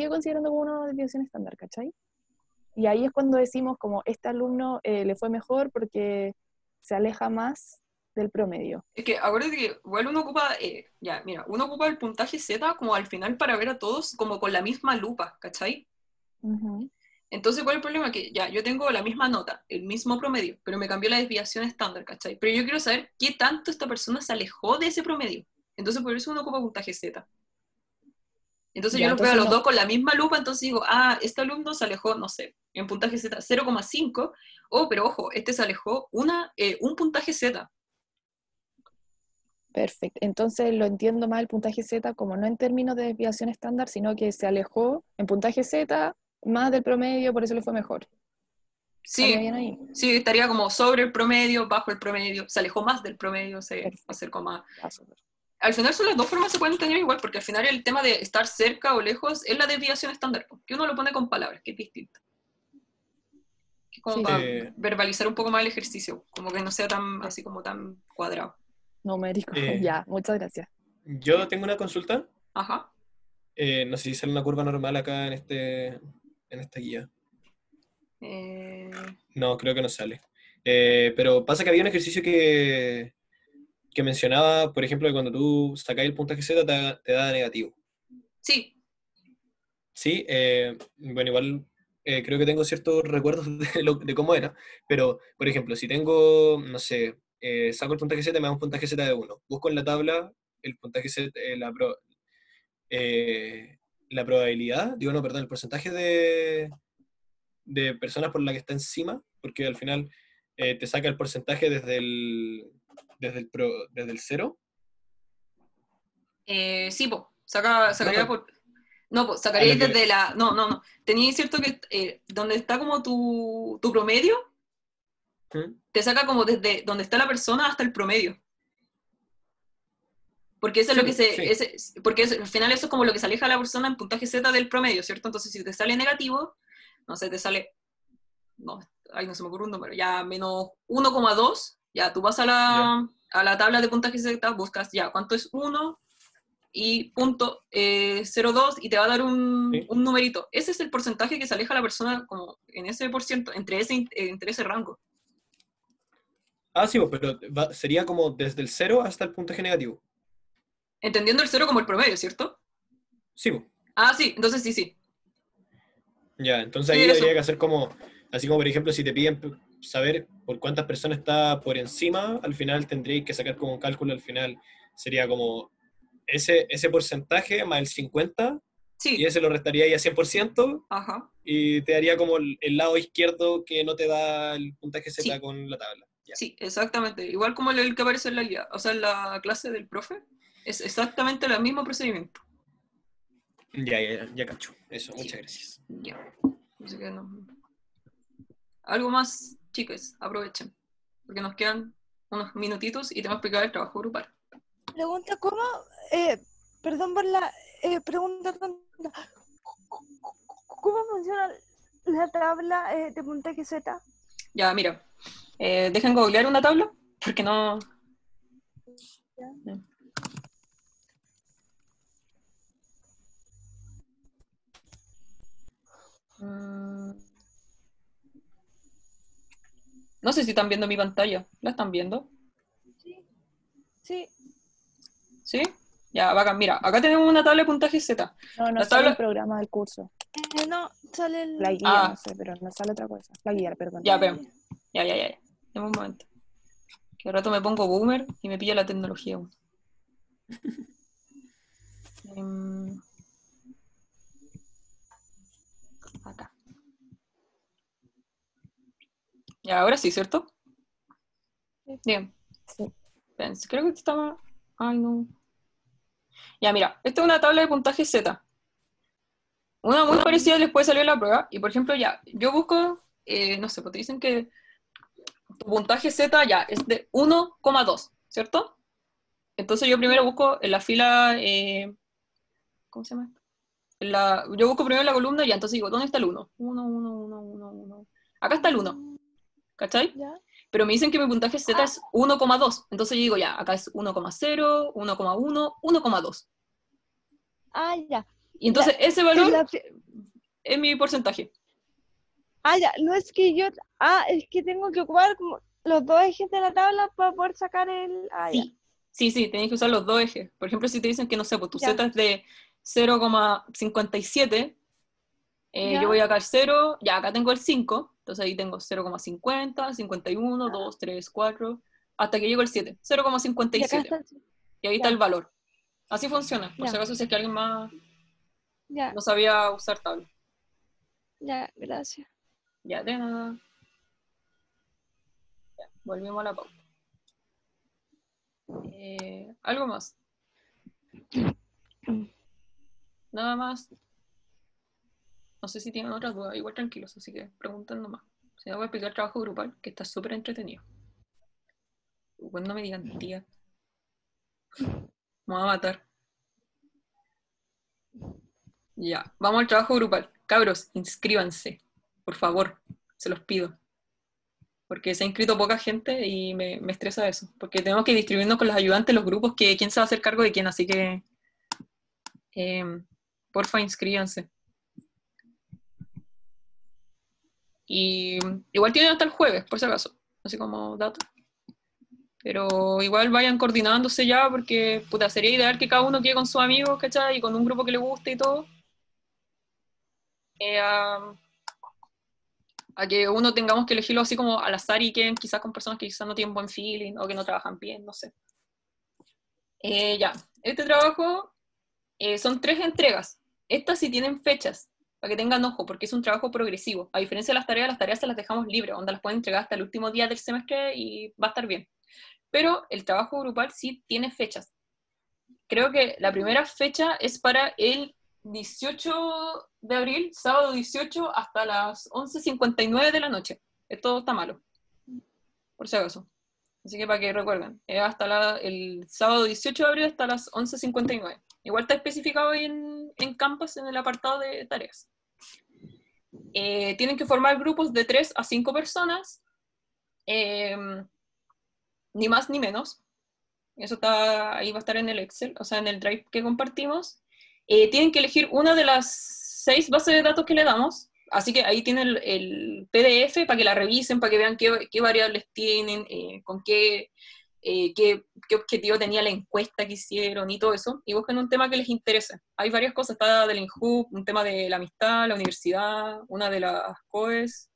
considerando como una desviación estándar, ¿cachai? Y ahí es cuando decimos como este alumno le fue mejor porque se aleja más del promedio. Es que acuérdate que igual uno ocupa, uno ocupa el puntaje Z como al final para ver a todos como con la misma lupa, ¿cachai? Entonces, ¿cuál es el problema? Que ya, yo tengo la misma nota, el mismo promedio, pero me cambió la desviación estándar, ¿cachai? Pero yo quiero saber qué tanto esta persona se alejó de ese promedio. Entonces, por eso uno ocupa puntaje Z. Entonces, yo los veo a los dos con la misma lupa, entonces digo, este alumno se alejó, no sé, en puntaje Z 0,5, pero ojo, este se alejó un puntaje Z. Perfecto. Entonces lo entiendo más el puntaje Z como no en términos de desviación estándar, sino que se alejó en puntaje Z más del promedio, por eso le fue mejor. Sí, ¿Estaría bien ahí? Sí, estaría como sobre el promedio, bajo el promedio, se alejó más del promedio, se acercó más. Al final son las dos formas, se pueden tener igual, porque al final el tema de estar cerca o lejos es la desviación estándar, que uno lo pone con palabras, que es distinto. Que es como para verbalizar un poco más el ejercicio, como que no sea tan así como tan cuadrado. Numérico, ya, muchas gracias. Yo tengo una consulta. Ajá. No sé si sale una curva normal acá en esta guía. No, creo que no sale. Pero pasa que había un ejercicio que mencionaba, por ejemplo, que cuando tú sacáis el puntaje Z te da negativo. Sí, Sí, bueno, igual creo que tengo ciertos recuerdos de cómo era, pero, por ejemplo, si tengo, no sé, saco el puntaje Z, me da un puntaje Z de 1. Busco en la tabla el puntaje Z, eh, la probabilidad, digo, no, perdón, el porcentaje de personas por la que está encima, porque al final te saca el porcentaje desde el cero. sí, po. No, Sacaría por... No, pues a lo sacaría que, desde la... No, no, no. Teníais cierto que donde está como tu promedio, ¿Mm? te saca como desde donde está la persona hasta el promedio. Porque eso es Sí, lo que sí, porque al final eso es como lo que se aleja a la persona en puntaje Z del promedio, ¿cierto? Entonces si te sale negativo, no sé, te sale... No, ahí no se me ocurre un número. Ya menos 1,2, ya tú vas a ya. la tabla de puntaje Z, buscas ya cuánto es 1 y punto 0,2 y te va a dar un Sí. numerito. Ese es el porcentaje que se aleja a la persona como en ese por ciento, entre ese rango. Ah, sí, pues, pero sería como desde el cero hasta el puntaje negativo. Entendiendo el cero como el promedio, ¿cierto? Sí, pues. Ah, sí, entonces sí, sí. Ya, entonces Sí, ahí habría eso. que hacer como, así como por ejemplo, si te piden saber por cuántas personas está por encima, al final tendríais que sacar como un cálculo, al final sería como ese porcentaje más el 50, y Sí, ese lo restaría a 100%, ajá. y te daría como el lado izquierdo que no te da el puntaje Z Sí, con la tabla. Ya, sí, exactamente. Igual como el que aparece en la guía, o sea, en la clase del profe, es exactamente el mismo procedimiento. ya cacho. Eso, Sí, muchas gracias. ya. Así que no. Algo más, chicas, aprovechen, porque nos quedan unos minutitos y tenemos que explicar el trabajo grupal. Pregunta, ¿cómo? Perdón por la pregunta tonta. ¿Cómo funciona la tabla de puntaje Z? Ya, mira, dejen googlear una tabla, porque no... No sé si están viendo mi pantalla. ¿La están viendo? Sí. ¿Sí? Ya, bacán. Mira, acá tenemos una tabla de puntaje Z. No, no La sale el tabla... programa del curso. No, sale La el... guía, no Ah, sé, pero no sale otra cosa. La guía, perdón. ya, veo. Ya. Dame un momento. Que al rato me pongo boomer y me pilla la tecnología. Acá. Ya, ahora sí, ¿cierto? Bien. Sí. Creo que estaba... Ay, no. Ya, mira, esta es una tabla de puntaje Z. Una muy parecida les puede salir a la prueba. Y por ejemplo, ya, yo busco, no sé, pues te dicen que tu puntaje Z ya es de 1,2, ¿cierto? Entonces yo primero busco en la fila, ¿cómo se llama? Yo busco primero en la columna y ya, entonces digo, ¿dónde está el 1? 1, 1, 1, 1, 1. Acá está el 1, ¿cachai? ¿Ya? Pero me dicen que mi puntaje Z es 1,2. Entonces yo digo, ya, acá es 1,0, 1,1, 1,2. Ah, ya. Y entonces ese En valor la... es mi porcentaje. Ah, ya, no es que yo... Ah, es que tengo que ocupar como los dos ejes de la tabla para poder sacar el... Ah, ya. Sí, tenéis que usar los dos ejes. Por ejemplo, si te dicen que, no sé, pues tu Ya. Z es de 0,57, yo ¿Ya? voy acá al 0, ya acá tengo el 5, entonces ahí tengo 0,50, 51, 2, 3, 4, hasta que llego al 7, Y acá 0,57. está el... Y ahí está el Ya, valor. Así funciona, por si ya, acaso si es que alguien más ya, no sabía usar tabla. ya, gracias. Ya, de nada. Ya, volvimos a la pauta. ¿Algo más? Nada más. No sé si tienen otras dudas, igual tranquilos, así que pregunten nomás. Si no, voy a explicar el trabajo grupal, que está súper entretenido. Igual no me digan tía. Me va a matar. Ya, vamos al trabajo grupal. Cabros, inscríbanse, por favor, se los pido. Porque se ha inscrito poca gente y me estresa eso. Porque tenemos que distribuirnos con los ayudantes, los grupos, que quién se va a hacer cargo de quién, así que porfa, inscríbanse. Y igual tienen hasta el jueves, por si acaso. así como dato. Pero igual vayan coordinándose ya, porque puta, sería ideal que cada uno quede con sus amigos, ¿cachai? Y con un grupo que le guste y todo. A que uno tengamos que elegirlo así como al azar y queden quizás con personas que quizás no tienen buen feeling o que no trabajan bien, no sé. Ya, este trabajo son 3 entregas. Estas sí tienen fechas, para que tengan ojo, porque es un trabajo progresivo. A diferencia de las tareas se las dejamos libres, donde las pueden entregar hasta el último día del semestre y va a estar bien. Pero el trabajo grupal sí tiene fechas. Creo que la primera fecha es para el 18 de abril, sábado 18, hasta las 11:59 de la noche. Esto está malo, por si acaso. Así que para que recuerden, es hasta el sábado 18 de abril hasta las 11:59. Igual está especificado ahí en Canvas en el apartado de tareas. Tienen que formar grupos de 3 a 5 personas, ni más ni menos. Eso ahí va a estar en el Excel, o sea, en el Drive que compartimos. Tienen que elegir una de las 6 bases de datos que le damos, así que ahí tienen el PDF para que la revisen, para que vean qué variables tienen, con qué objetivo tenía la encuesta que hicieron y todo eso, y busquen un tema que les interese. Hay varias cosas, está del INJUB, un tema de la amistad, la universidad, una de las COES,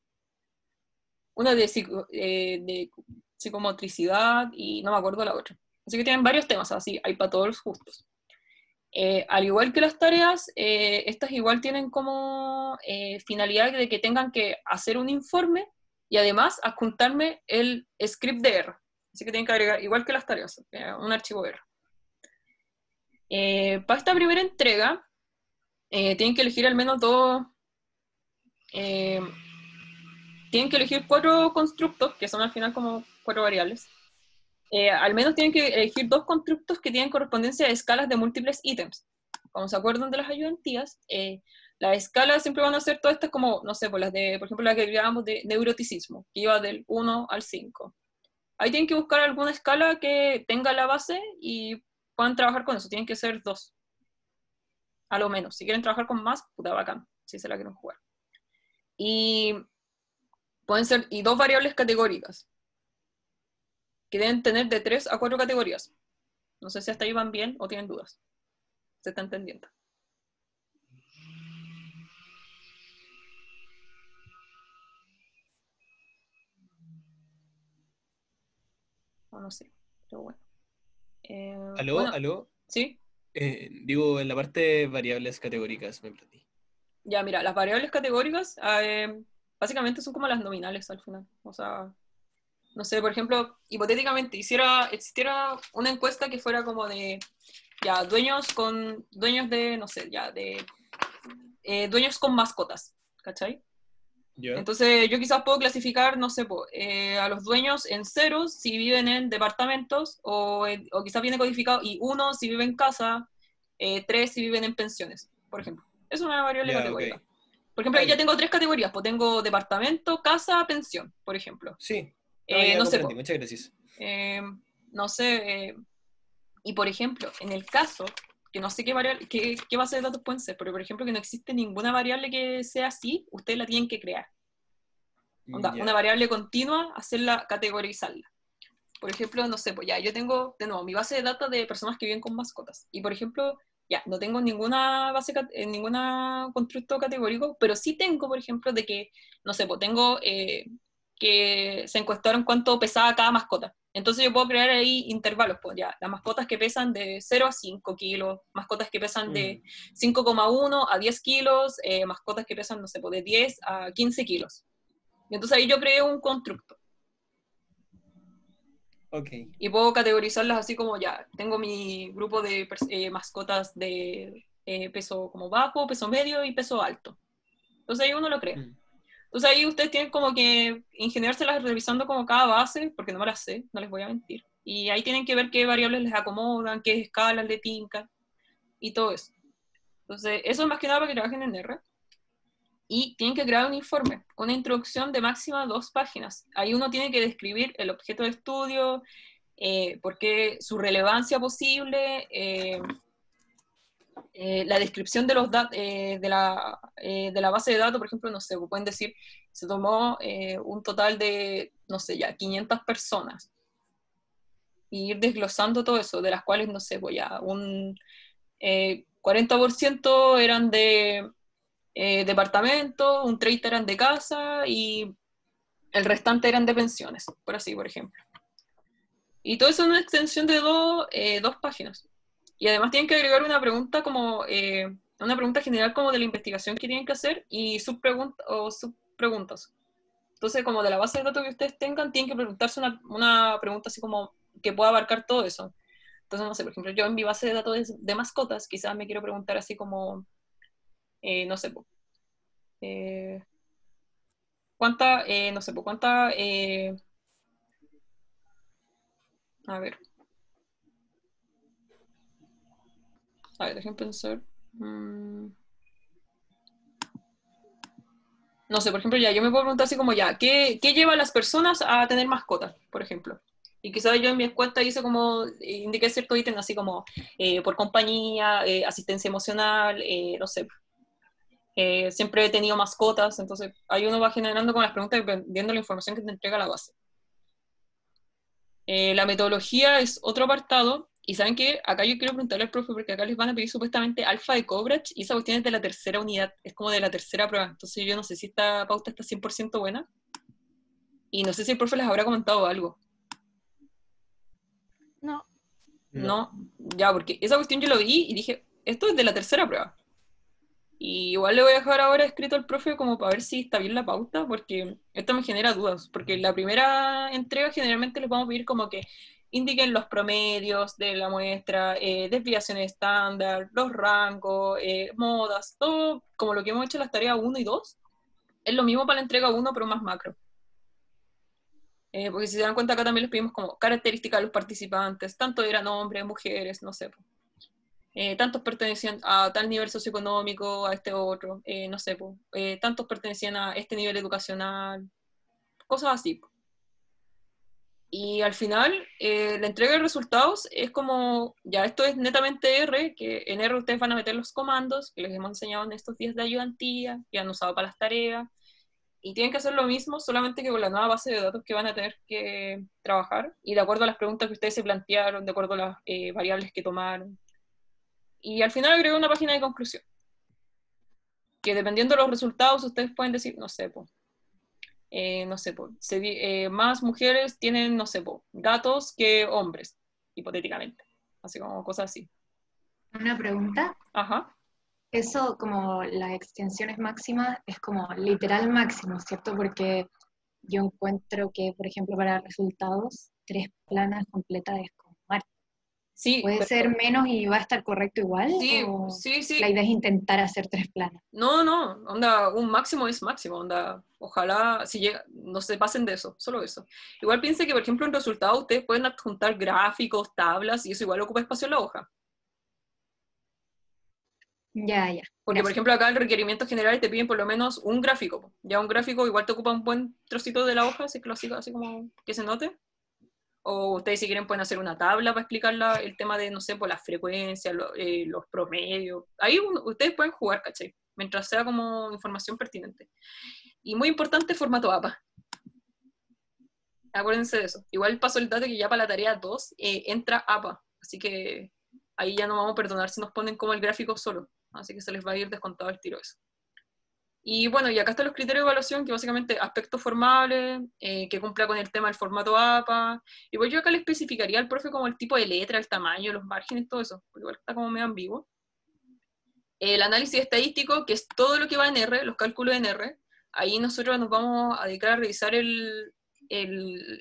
una de psicomotricidad, y no me acuerdo la otra. Así que tienen varios temas, así, hay para todos los gustos. Al igual que las tareas, estas igual tienen como finalidad de que tengan que hacer un informe y además adjuntarme el script de R. Así que tienen que agregar, igual que las tareas, un archivo R. Para esta primera entrega, tienen que elegir al menos tienen que elegir 4 constructos, que son al final como 4 variables. Al menos tienen que elegir 2 constructos que tienen correspondencia a escalas de múltiples ítems. Como se acuerdan de las ayudantías, las escalas siempre van a ser todas estas como, no sé, por ejemplo, la que creábamos de neuroticismo, que iba del 1 al 5. Ahí tienen que buscar alguna escala que tenga la base y puedan trabajar con eso. Tienen que ser 2, a lo menos. Si quieren trabajar con más, puta bacán, si se la quieren jugar. Y pueden ser 2 variables categóricas, que deben tener de 3 a 4 categorías. No sé si hasta ahí van bien o tienen dudas. ¿Se está entendiendo? No sé, pero bueno. ¿Aló? ¿Sí? Digo, en la parte de variables categóricas me perdí. Ya, mira, las variables categóricas básicamente son como las nominales al final. O sea, no sé, por ejemplo, hipotéticamente existiera una encuesta que fuera como de, ya, dueños de, no sé, ya, de dueños con mascotas, ¿cachai? ¿Ya? Entonces yo quizás puedo clasificar, no sé, a los dueños en 0 si viven en departamentos, o quizás viene codificado, y 1 si vive en casa, 3 si viven en pensiones, por ejemplo. Es una variable categórica. Okay. Por ejemplo, ahí ya tengo 3 categorías, pues tengo departamento, casa, pensión, por ejemplo. Sí, no sé, muchas gracias. No sé, y por ejemplo, en el caso, que no sé qué base de datos pueden ser, pero por ejemplo que no existe ninguna variable que sea así, ustedes la tienen que crear. Una variable continua, hacerla, categorizarla. Por ejemplo, no sé, pues ya, yo tengo, de nuevo, mi base de datos de personas que viven con mascotas. Y por ejemplo, ya, no tengo ninguna constructo categórico, pero sí tengo, por ejemplo, de que, no sé, pues tengo que se encuestaron cuánto pesaba cada mascota. Entonces yo puedo crear ahí intervalos, pues ya, las mascotas que pesan de 0 a 5 kilos, mascotas que pesan de 5,1 a 10 kilos, mascotas que pesan, no sé, pues de 10 a 15 kilos. Y entonces ahí yo creé un constructo. Okay. Y puedo categorizarlas así como ya, tengo mi grupo de mascotas de peso como bajo, peso medio y peso alto. Entonces ahí uno lo crea. Entonces ahí ustedes tienen como que ingeniárselas revisando como cada base, porque no me las sé, no les voy a mentir. Y ahí tienen que ver qué variables les acomodan, qué escalas le tincan, y todo eso. Entonces eso es más que nada para que trabajen en R. Y tienen que crear un informe, una introducción de máxima 2 páginas. Ahí uno tiene que describir el objeto de estudio, por qué su relevancia posible, la descripción de los de la base de datos, por ejemplo, no sé, pueden decir, se tomó un total de, no sé, ya 500 personas, y ir desglosando todo eso, de las cuales, no sé, pues ya un 40% eran de departamento, un 30% eran de casa, y el restante eran de pensiones, por así, por ejemplo. Y todo eso en una extensión de dos páginas. Y además tienen que agregar una pregunta como, una pregunta general como de la investigación que tienen que hacer y subpreguntas. Entonces, como de la base de datos que ustedes tengan, tienen que preguntarse una pregunta así como que pueda abarcar todo eso. Entonces, no sé, por ejemplo, yo en mi base de datos de mascotas, quizás me quiero preguntar así como, no sé, cuánta, no sé, cuánta, a ver, déjenme pensar. No sé, por ejemplo, ya, yo me puedo preguntar así como ya, ¿qué lleva a las personas a tener mascotas, por ejemplo? Y quizás yo en mi encuesta hice como, indiqué cierto ítem así como por compañía, asistencia emocional, no sé. Siempre he tenido mascotas, entonces ahí uno va generando con las preguntas dependiendo de la información que te entrega la base. La metodología es otro apartado, y ¿saben qué? Acá yo quiero preguntarle al profe, porque acá les van a pedir supuestamente alfa de coverage, y esa cuestión es de la tercera unidad, es como de la tercera prueba, entonces yo no sé si esta pauta está 100% buena, y no sé si el profe les habrá comentado algo. No. No, ya, porque esa cuestión yo lo vi y dije, esto es de la tercera prueba. Y igual le voy a dejar ahora escrito al profe como para ver si está bien la pauta, porque esto me genera dudas, porque en la primera entrega generalmente les vamos a pedir como que indiquen los promedios de la muestra, desviaciones estándar, los rangos, modas, todo como lo que hemos hecho en las tareas 1 y 2, es lo mismo para la entrega 1 pero más macro. Porque si se dan cuenta acá también les pedimos como características de los participantes, tanto eran hombres, mujeres, no sé, tantos pertenecían a tal nivel socioeconómico, a este otro, no sé, tantos pertenecían a este nivel educacional, cosas así. Y al final, la entrega de resultados es como, ya esto es netamente R, que en R ustedes van a meter los comandos que les hemos enseñado en estos días de ayudantía, que han usado para las tareas, y tienen que hacer lo mismo, solamente que con la nueva base de datos que van a tener que trabajar, y de acuerdo a las preguntas que ustedes se plantearon, de acuerdo a las variables que tomaron. Y al final agregué una página de conclusión, que dependiendo de los resultados ustedes pueden decir, no sé, no sé, más mujeres tienen, no sé, gatos que hombres, hipotéticamente, así como cosas así. Una pregunta. Ajá. Eso como las extensiones máximas es como literal máximo, ¿cierto? Porque yo encuentro que, por ejemplo, para resultados, 3 planas completas es como muerte. Sí, ¿Puede pero ser menos y va a estar correcto igual? sí, ¿O sí. la idea es intentar hacer 3 planas? No, onda, un máximo es máximo, onda, ojalá si llega, no se pasen de eso, solo eso. Igual piense que, por ejemplo, en resultados ustedes pueden adjuntar gráficos, tablas, y eso igual ocupa espacio en la hoja. Ya. Porque, por Gracias. ejemplo, acá en requerimientos generales te piden por lo menos un gráfico. Ya un gráfico igual te ocupa un buen trocito de la hoja, así que lo sigo así como que se note. O ustedes si quieren pueden hacer una tabla para explicar el tema de, no sé, por las frecuencias, los promedios. Ahí ustedes pueden jugar, ¿cachai? Mientras sea como información pertinente. Y muy importante, formato APA. Acuérdense de eso. Igual paso el dato que ya para la tarea 2 entra APA. Así que ahí ya no vamos a perdonar si nos ponen como el gráfico solo. Así que se les va a ir descontado el tiro eso. Y bueno, y acá están los criterios de evaluación, que básicamente aspectos formales, que cumpla con el tema del formato APA. Y pues yo acá le especificaría al profe como el tipo de letra, el tamaño, los márgenes, todo eso, porque igual está como medio ambiguo. El análisis estadístico, que es todo lo que va en R, los cálculos en R. Ahí nosotros nos vamos a dedicar a revisar el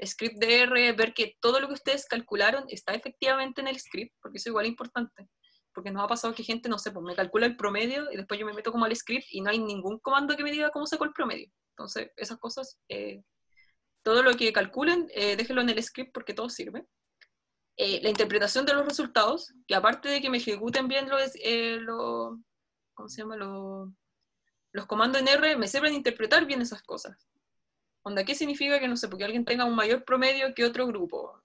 script de R, ver que todo lo que ustedes calcularon está efectivamente en el script, porque eso igual es importante. Porque nos ha pasado que gente, no sé, pues me calcula el promedio y después yo me meto como al script y no hay ningún comando que me diga cómo sacó el promedio. Entonces, esas cosas, todo lo que calculen, déjenlo en el script porque todo sirve. La interpretación de los resultados, que aparte de que me ejecuten bien ¿cómo se llama? Los comandos en R, me sirven interpretar bien esas cosas. Onda, ¿qué significa que, no sé, porque alguien tenga un mayor promedio que otro grupo?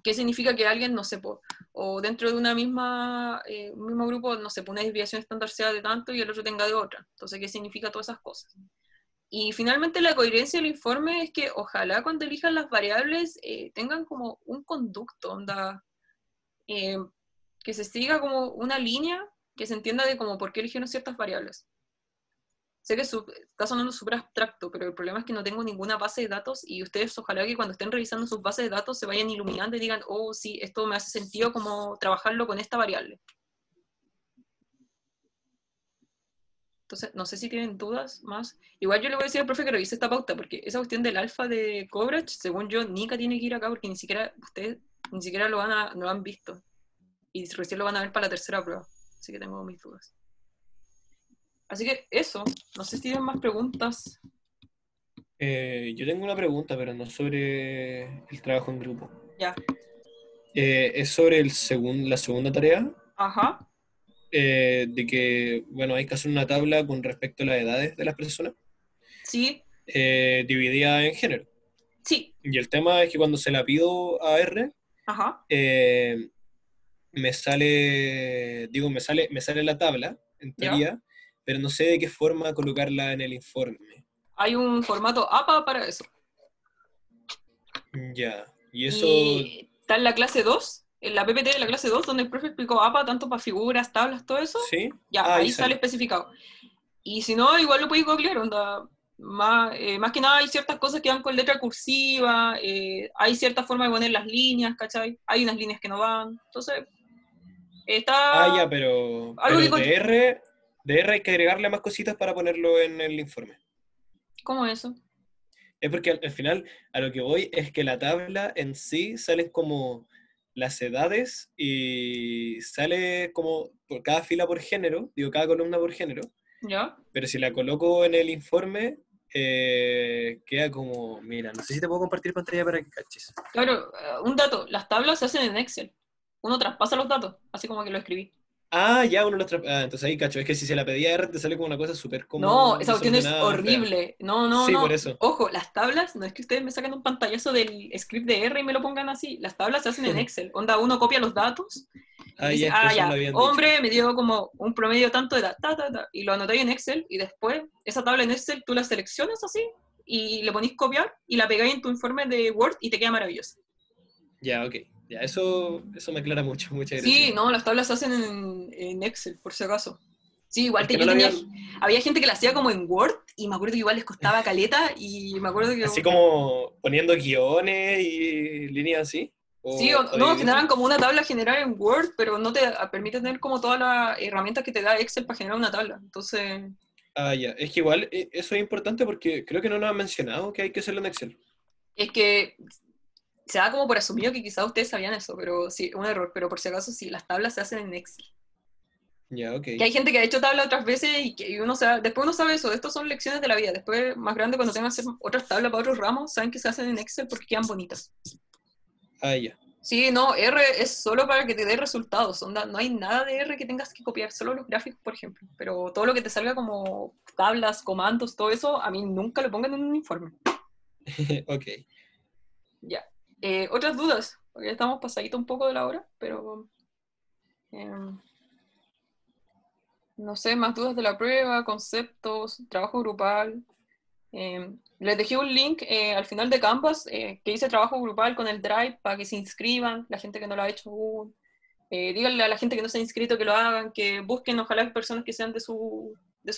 ¿qué significa que alguien, no sé, o dentro de una misma, un mismo grupo, no sé, una desviación estándar sea de tanto y el otro tenga de otra? Entonces, ¿qué significa todas esas cosas? Y finalmente la coherencia del informe es que ojalá cuando elijan las variables tengan como un conducto, onda, que se siga como una línea que se entienda de como por qué eligieron ciertas variables. Sé que está sonando súper abstracto, pero el problema es que no tengo ninguna base de datos y ustedes ojalá que cuando estén revisando sus bases de datos se vayan iluminando y digan, oh, sí, esto me hace sentido como trabajarlo con esta variable. Entonces, no sé si tienen dudas más. Igual yo le voy a decir al profe que revise esta pauta, porque esa cuestión del alfa de coverage, según yo, Nika tiene que ir acá porque ni siquiera ustedes ni siquiera no lo han visto. Y recién lo van a ver para la tercera prueba. Así que tengo mis dudas. Así que eso, no sé si tienen más preguntas. Yo tengo una pregunta, pero no sobre el trabajo en grupo. Ya. Es sobre la segunda tarea, Ajá. de que, bueno, hay que hacer una tabla con respecto a las edades de las personas, Sí, dividida en género. sí. Y el tema es que cuando se la pido a R, Ajá. me sale la tabla, en Ya. teoría, pero no sé de qué forma colocarla en el informe. Hay un formato APA para eso. Ya, y eso, Y está en la clase 2, en la PPT de la clase 2, donde el profe explicó APA tanto para figuras, tablas, todo eso. ¿sí? Ya, Ahí ahí sale sale. especificado. Y si no, igual lo podéis googlear, onda. Más que nada hay ciertas cosas que van con letra cursiva, hay cierta forma de poner las líneas, ¿cachai? Hay unas líneas que no van. Entonces, está Ya, pero algo que... de R hay que agregarle más cositas para ponerlo en el informe. ¿Cómo es eso? Es porque al final a lo que voy es que la tabla en sí salen como las edades y sale como por cada fila por género, digo, cada columna por género, ¿Ya? pero si la coloco en el informe, queda como, mira, no sé si te puedo compartir pantalla para que caches. Claro, un dato, las tablas se hacen en Excel. Uno traspasa los datos, así como que lo escribí. Ya uno entonces ahí cacho, es que si se la pedía a R te sale como una cosa súper No, como esa cuestión es desordenada, fea. horrible. No, no, Sí, por no. eso. Ojo, las tablas, no es que ustedes me saquen un pantallazo del script de R y me lo pongan así. Las tablas se hacen en Excel. Onda, uno copia los datos y dice, Ya, eso me lo ya, habían dicho. hombre, me dio como un promedio tanto de edad, y lo anotáis en Excel y después esa tabla en Excel tú la seleccionas así y le ponís copiar y la pegáis en tu informe de Word y te queda maravilloso. Ya, ok. Ya, eso me aclara mucho, muchas Sí, gracias. no, las tablas se hacen en Excel, por si acaso. Sí, igual Es que no yo lo tenía, había... había gente que la hacía como en Word y me acuerdo que igual les costaba caleta y me acuerdo que... Así como poniendo guiones y líneas así. Sí, O no, dividiendo. generaban como una tabla general en Word, pero no te permite tener como todas las herramientas que te da Excel para generar una tabla. Entonces, Ya. Es que igual eso es importante porque creo que no nos han mencionado que hay que hacerlo en Excel. es que se da como por asumido que quizás ustedes sabían eso, pero sí, un error. Pero por si acaso, sí, las tablas se hacen en Excel. Ya, ok. Que hay gente que ha hecho tabla otras veces y uno sabe, después uno sabe eso, estos son lecciones de la vida. Después, más grande, cuando tengan que hacer otras tablas para otros ramos, saben que se hacen en Excel porque quedan bonitas. Ya. Sí, no, R es solo para que te dé resultados, onda, no hay nada de R que tengas que copiar, solo los gráficos, por ejemplo. Pero todo lo que te salga como tablas, comandos, todo eso, a mí nunca lo pongan en un informe. Ok. Ya. ¿Otras dudas? Porque ya estamos pasadito un poco de la hora, pero... no sé, más dudas de la prueba, conceptos, trabajo grupal. Les dejé un link al final de Canvas que dice trabajo grupal con el Drive para que se inscriban, la gente que no lo ha hecho aún. Díganle a la gente que no se ha inscrito que lo hagan, que busquen ojalá personas que sean de su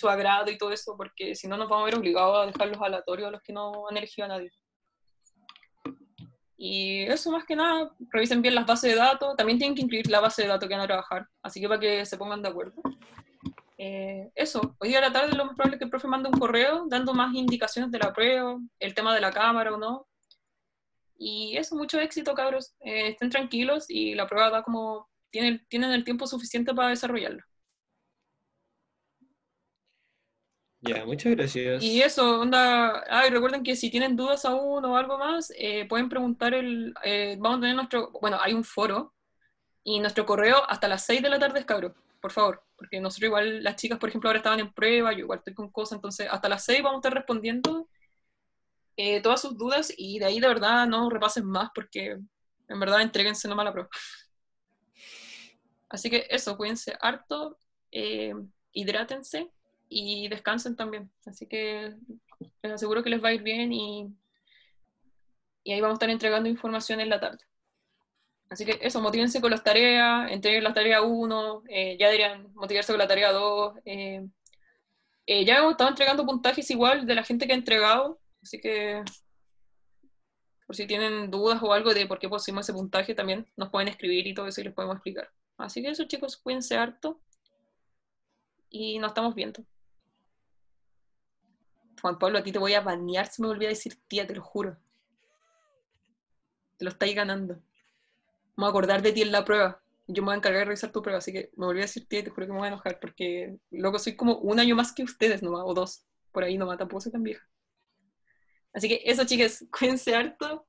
agrado y todo eso, porque si no nos vamos a ver obligados a dejarlos aleatorios a los que no han elegido a nadie. Y eso más que nada, revisen bien las bases de datos, también tienen que incluir la base de datos que van a trabajar, así que para que se pongan de acuerdo. Eso, hoy día a la tarde lo más probable es que el profe mande un correo dando más indicaciones de la prueba, el tema de la cámara o no. Y eso, mucho éxito, cabros. Estén tranquilos y la prueba da como... tienen el tiempo suficiente para desarrollarla. Ya, muchas gracias. Y eso, onda... y recuerden que si tienen dudas aún o algo más, pueden preguntar vamos a tener nuestro... Bueno, hay un foro y nuestro correo hasta las 6 de la tarde es, cabros. Por favor, porque nosotros igual, las chicas, por ejemplo, ahora estaban en prueba, yo igual estoy con cosas, entonces hasta las 6 vamos a estar respondiendo todas sus dudas y de ahí de verdad no repasen más porque En verdad, entréguense nomás a la prueba. Así que eso, cuídense harto, hidrátense y descansen también. Así que les aseguro que les va a ir bien y ahí vamos a estar entregando información en la tarde. Así que eso, motívense con las tareas, entreguen la tarea 1, ya deberían motivarse con la tarea 2. Ya hemos estado entregando puntajes igual de la gente que ha entregado, así que por si tienen dudas o algo de por qué pusimos ese puntaje, también nos pueden escribir y todo eso y les podemos explicar. Así que eso, chicos, cuídense harto y nos estamos viendo. Juan Pablo, a ti te voy a banear si me volví a decir tía, te lo juro. Te lo estáis ganando. Me voy a acordar de ti en la prueba. Yo me voy a encargar de revisar tu prueba, así que me volví a decir tía y te juro que me voy a enojar porque, loco, soy como un año más que ustedes nomás, o 2. Por ahí nomás, tampoco soy tan vieja. Así que eso, chicas, cuídense harto.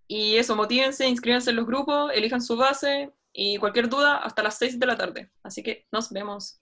Y eso, motívense, inscríbanse en los grupos, elijan su base y cualquier duda hasta las 6 de la tarde. Así que nos vemos.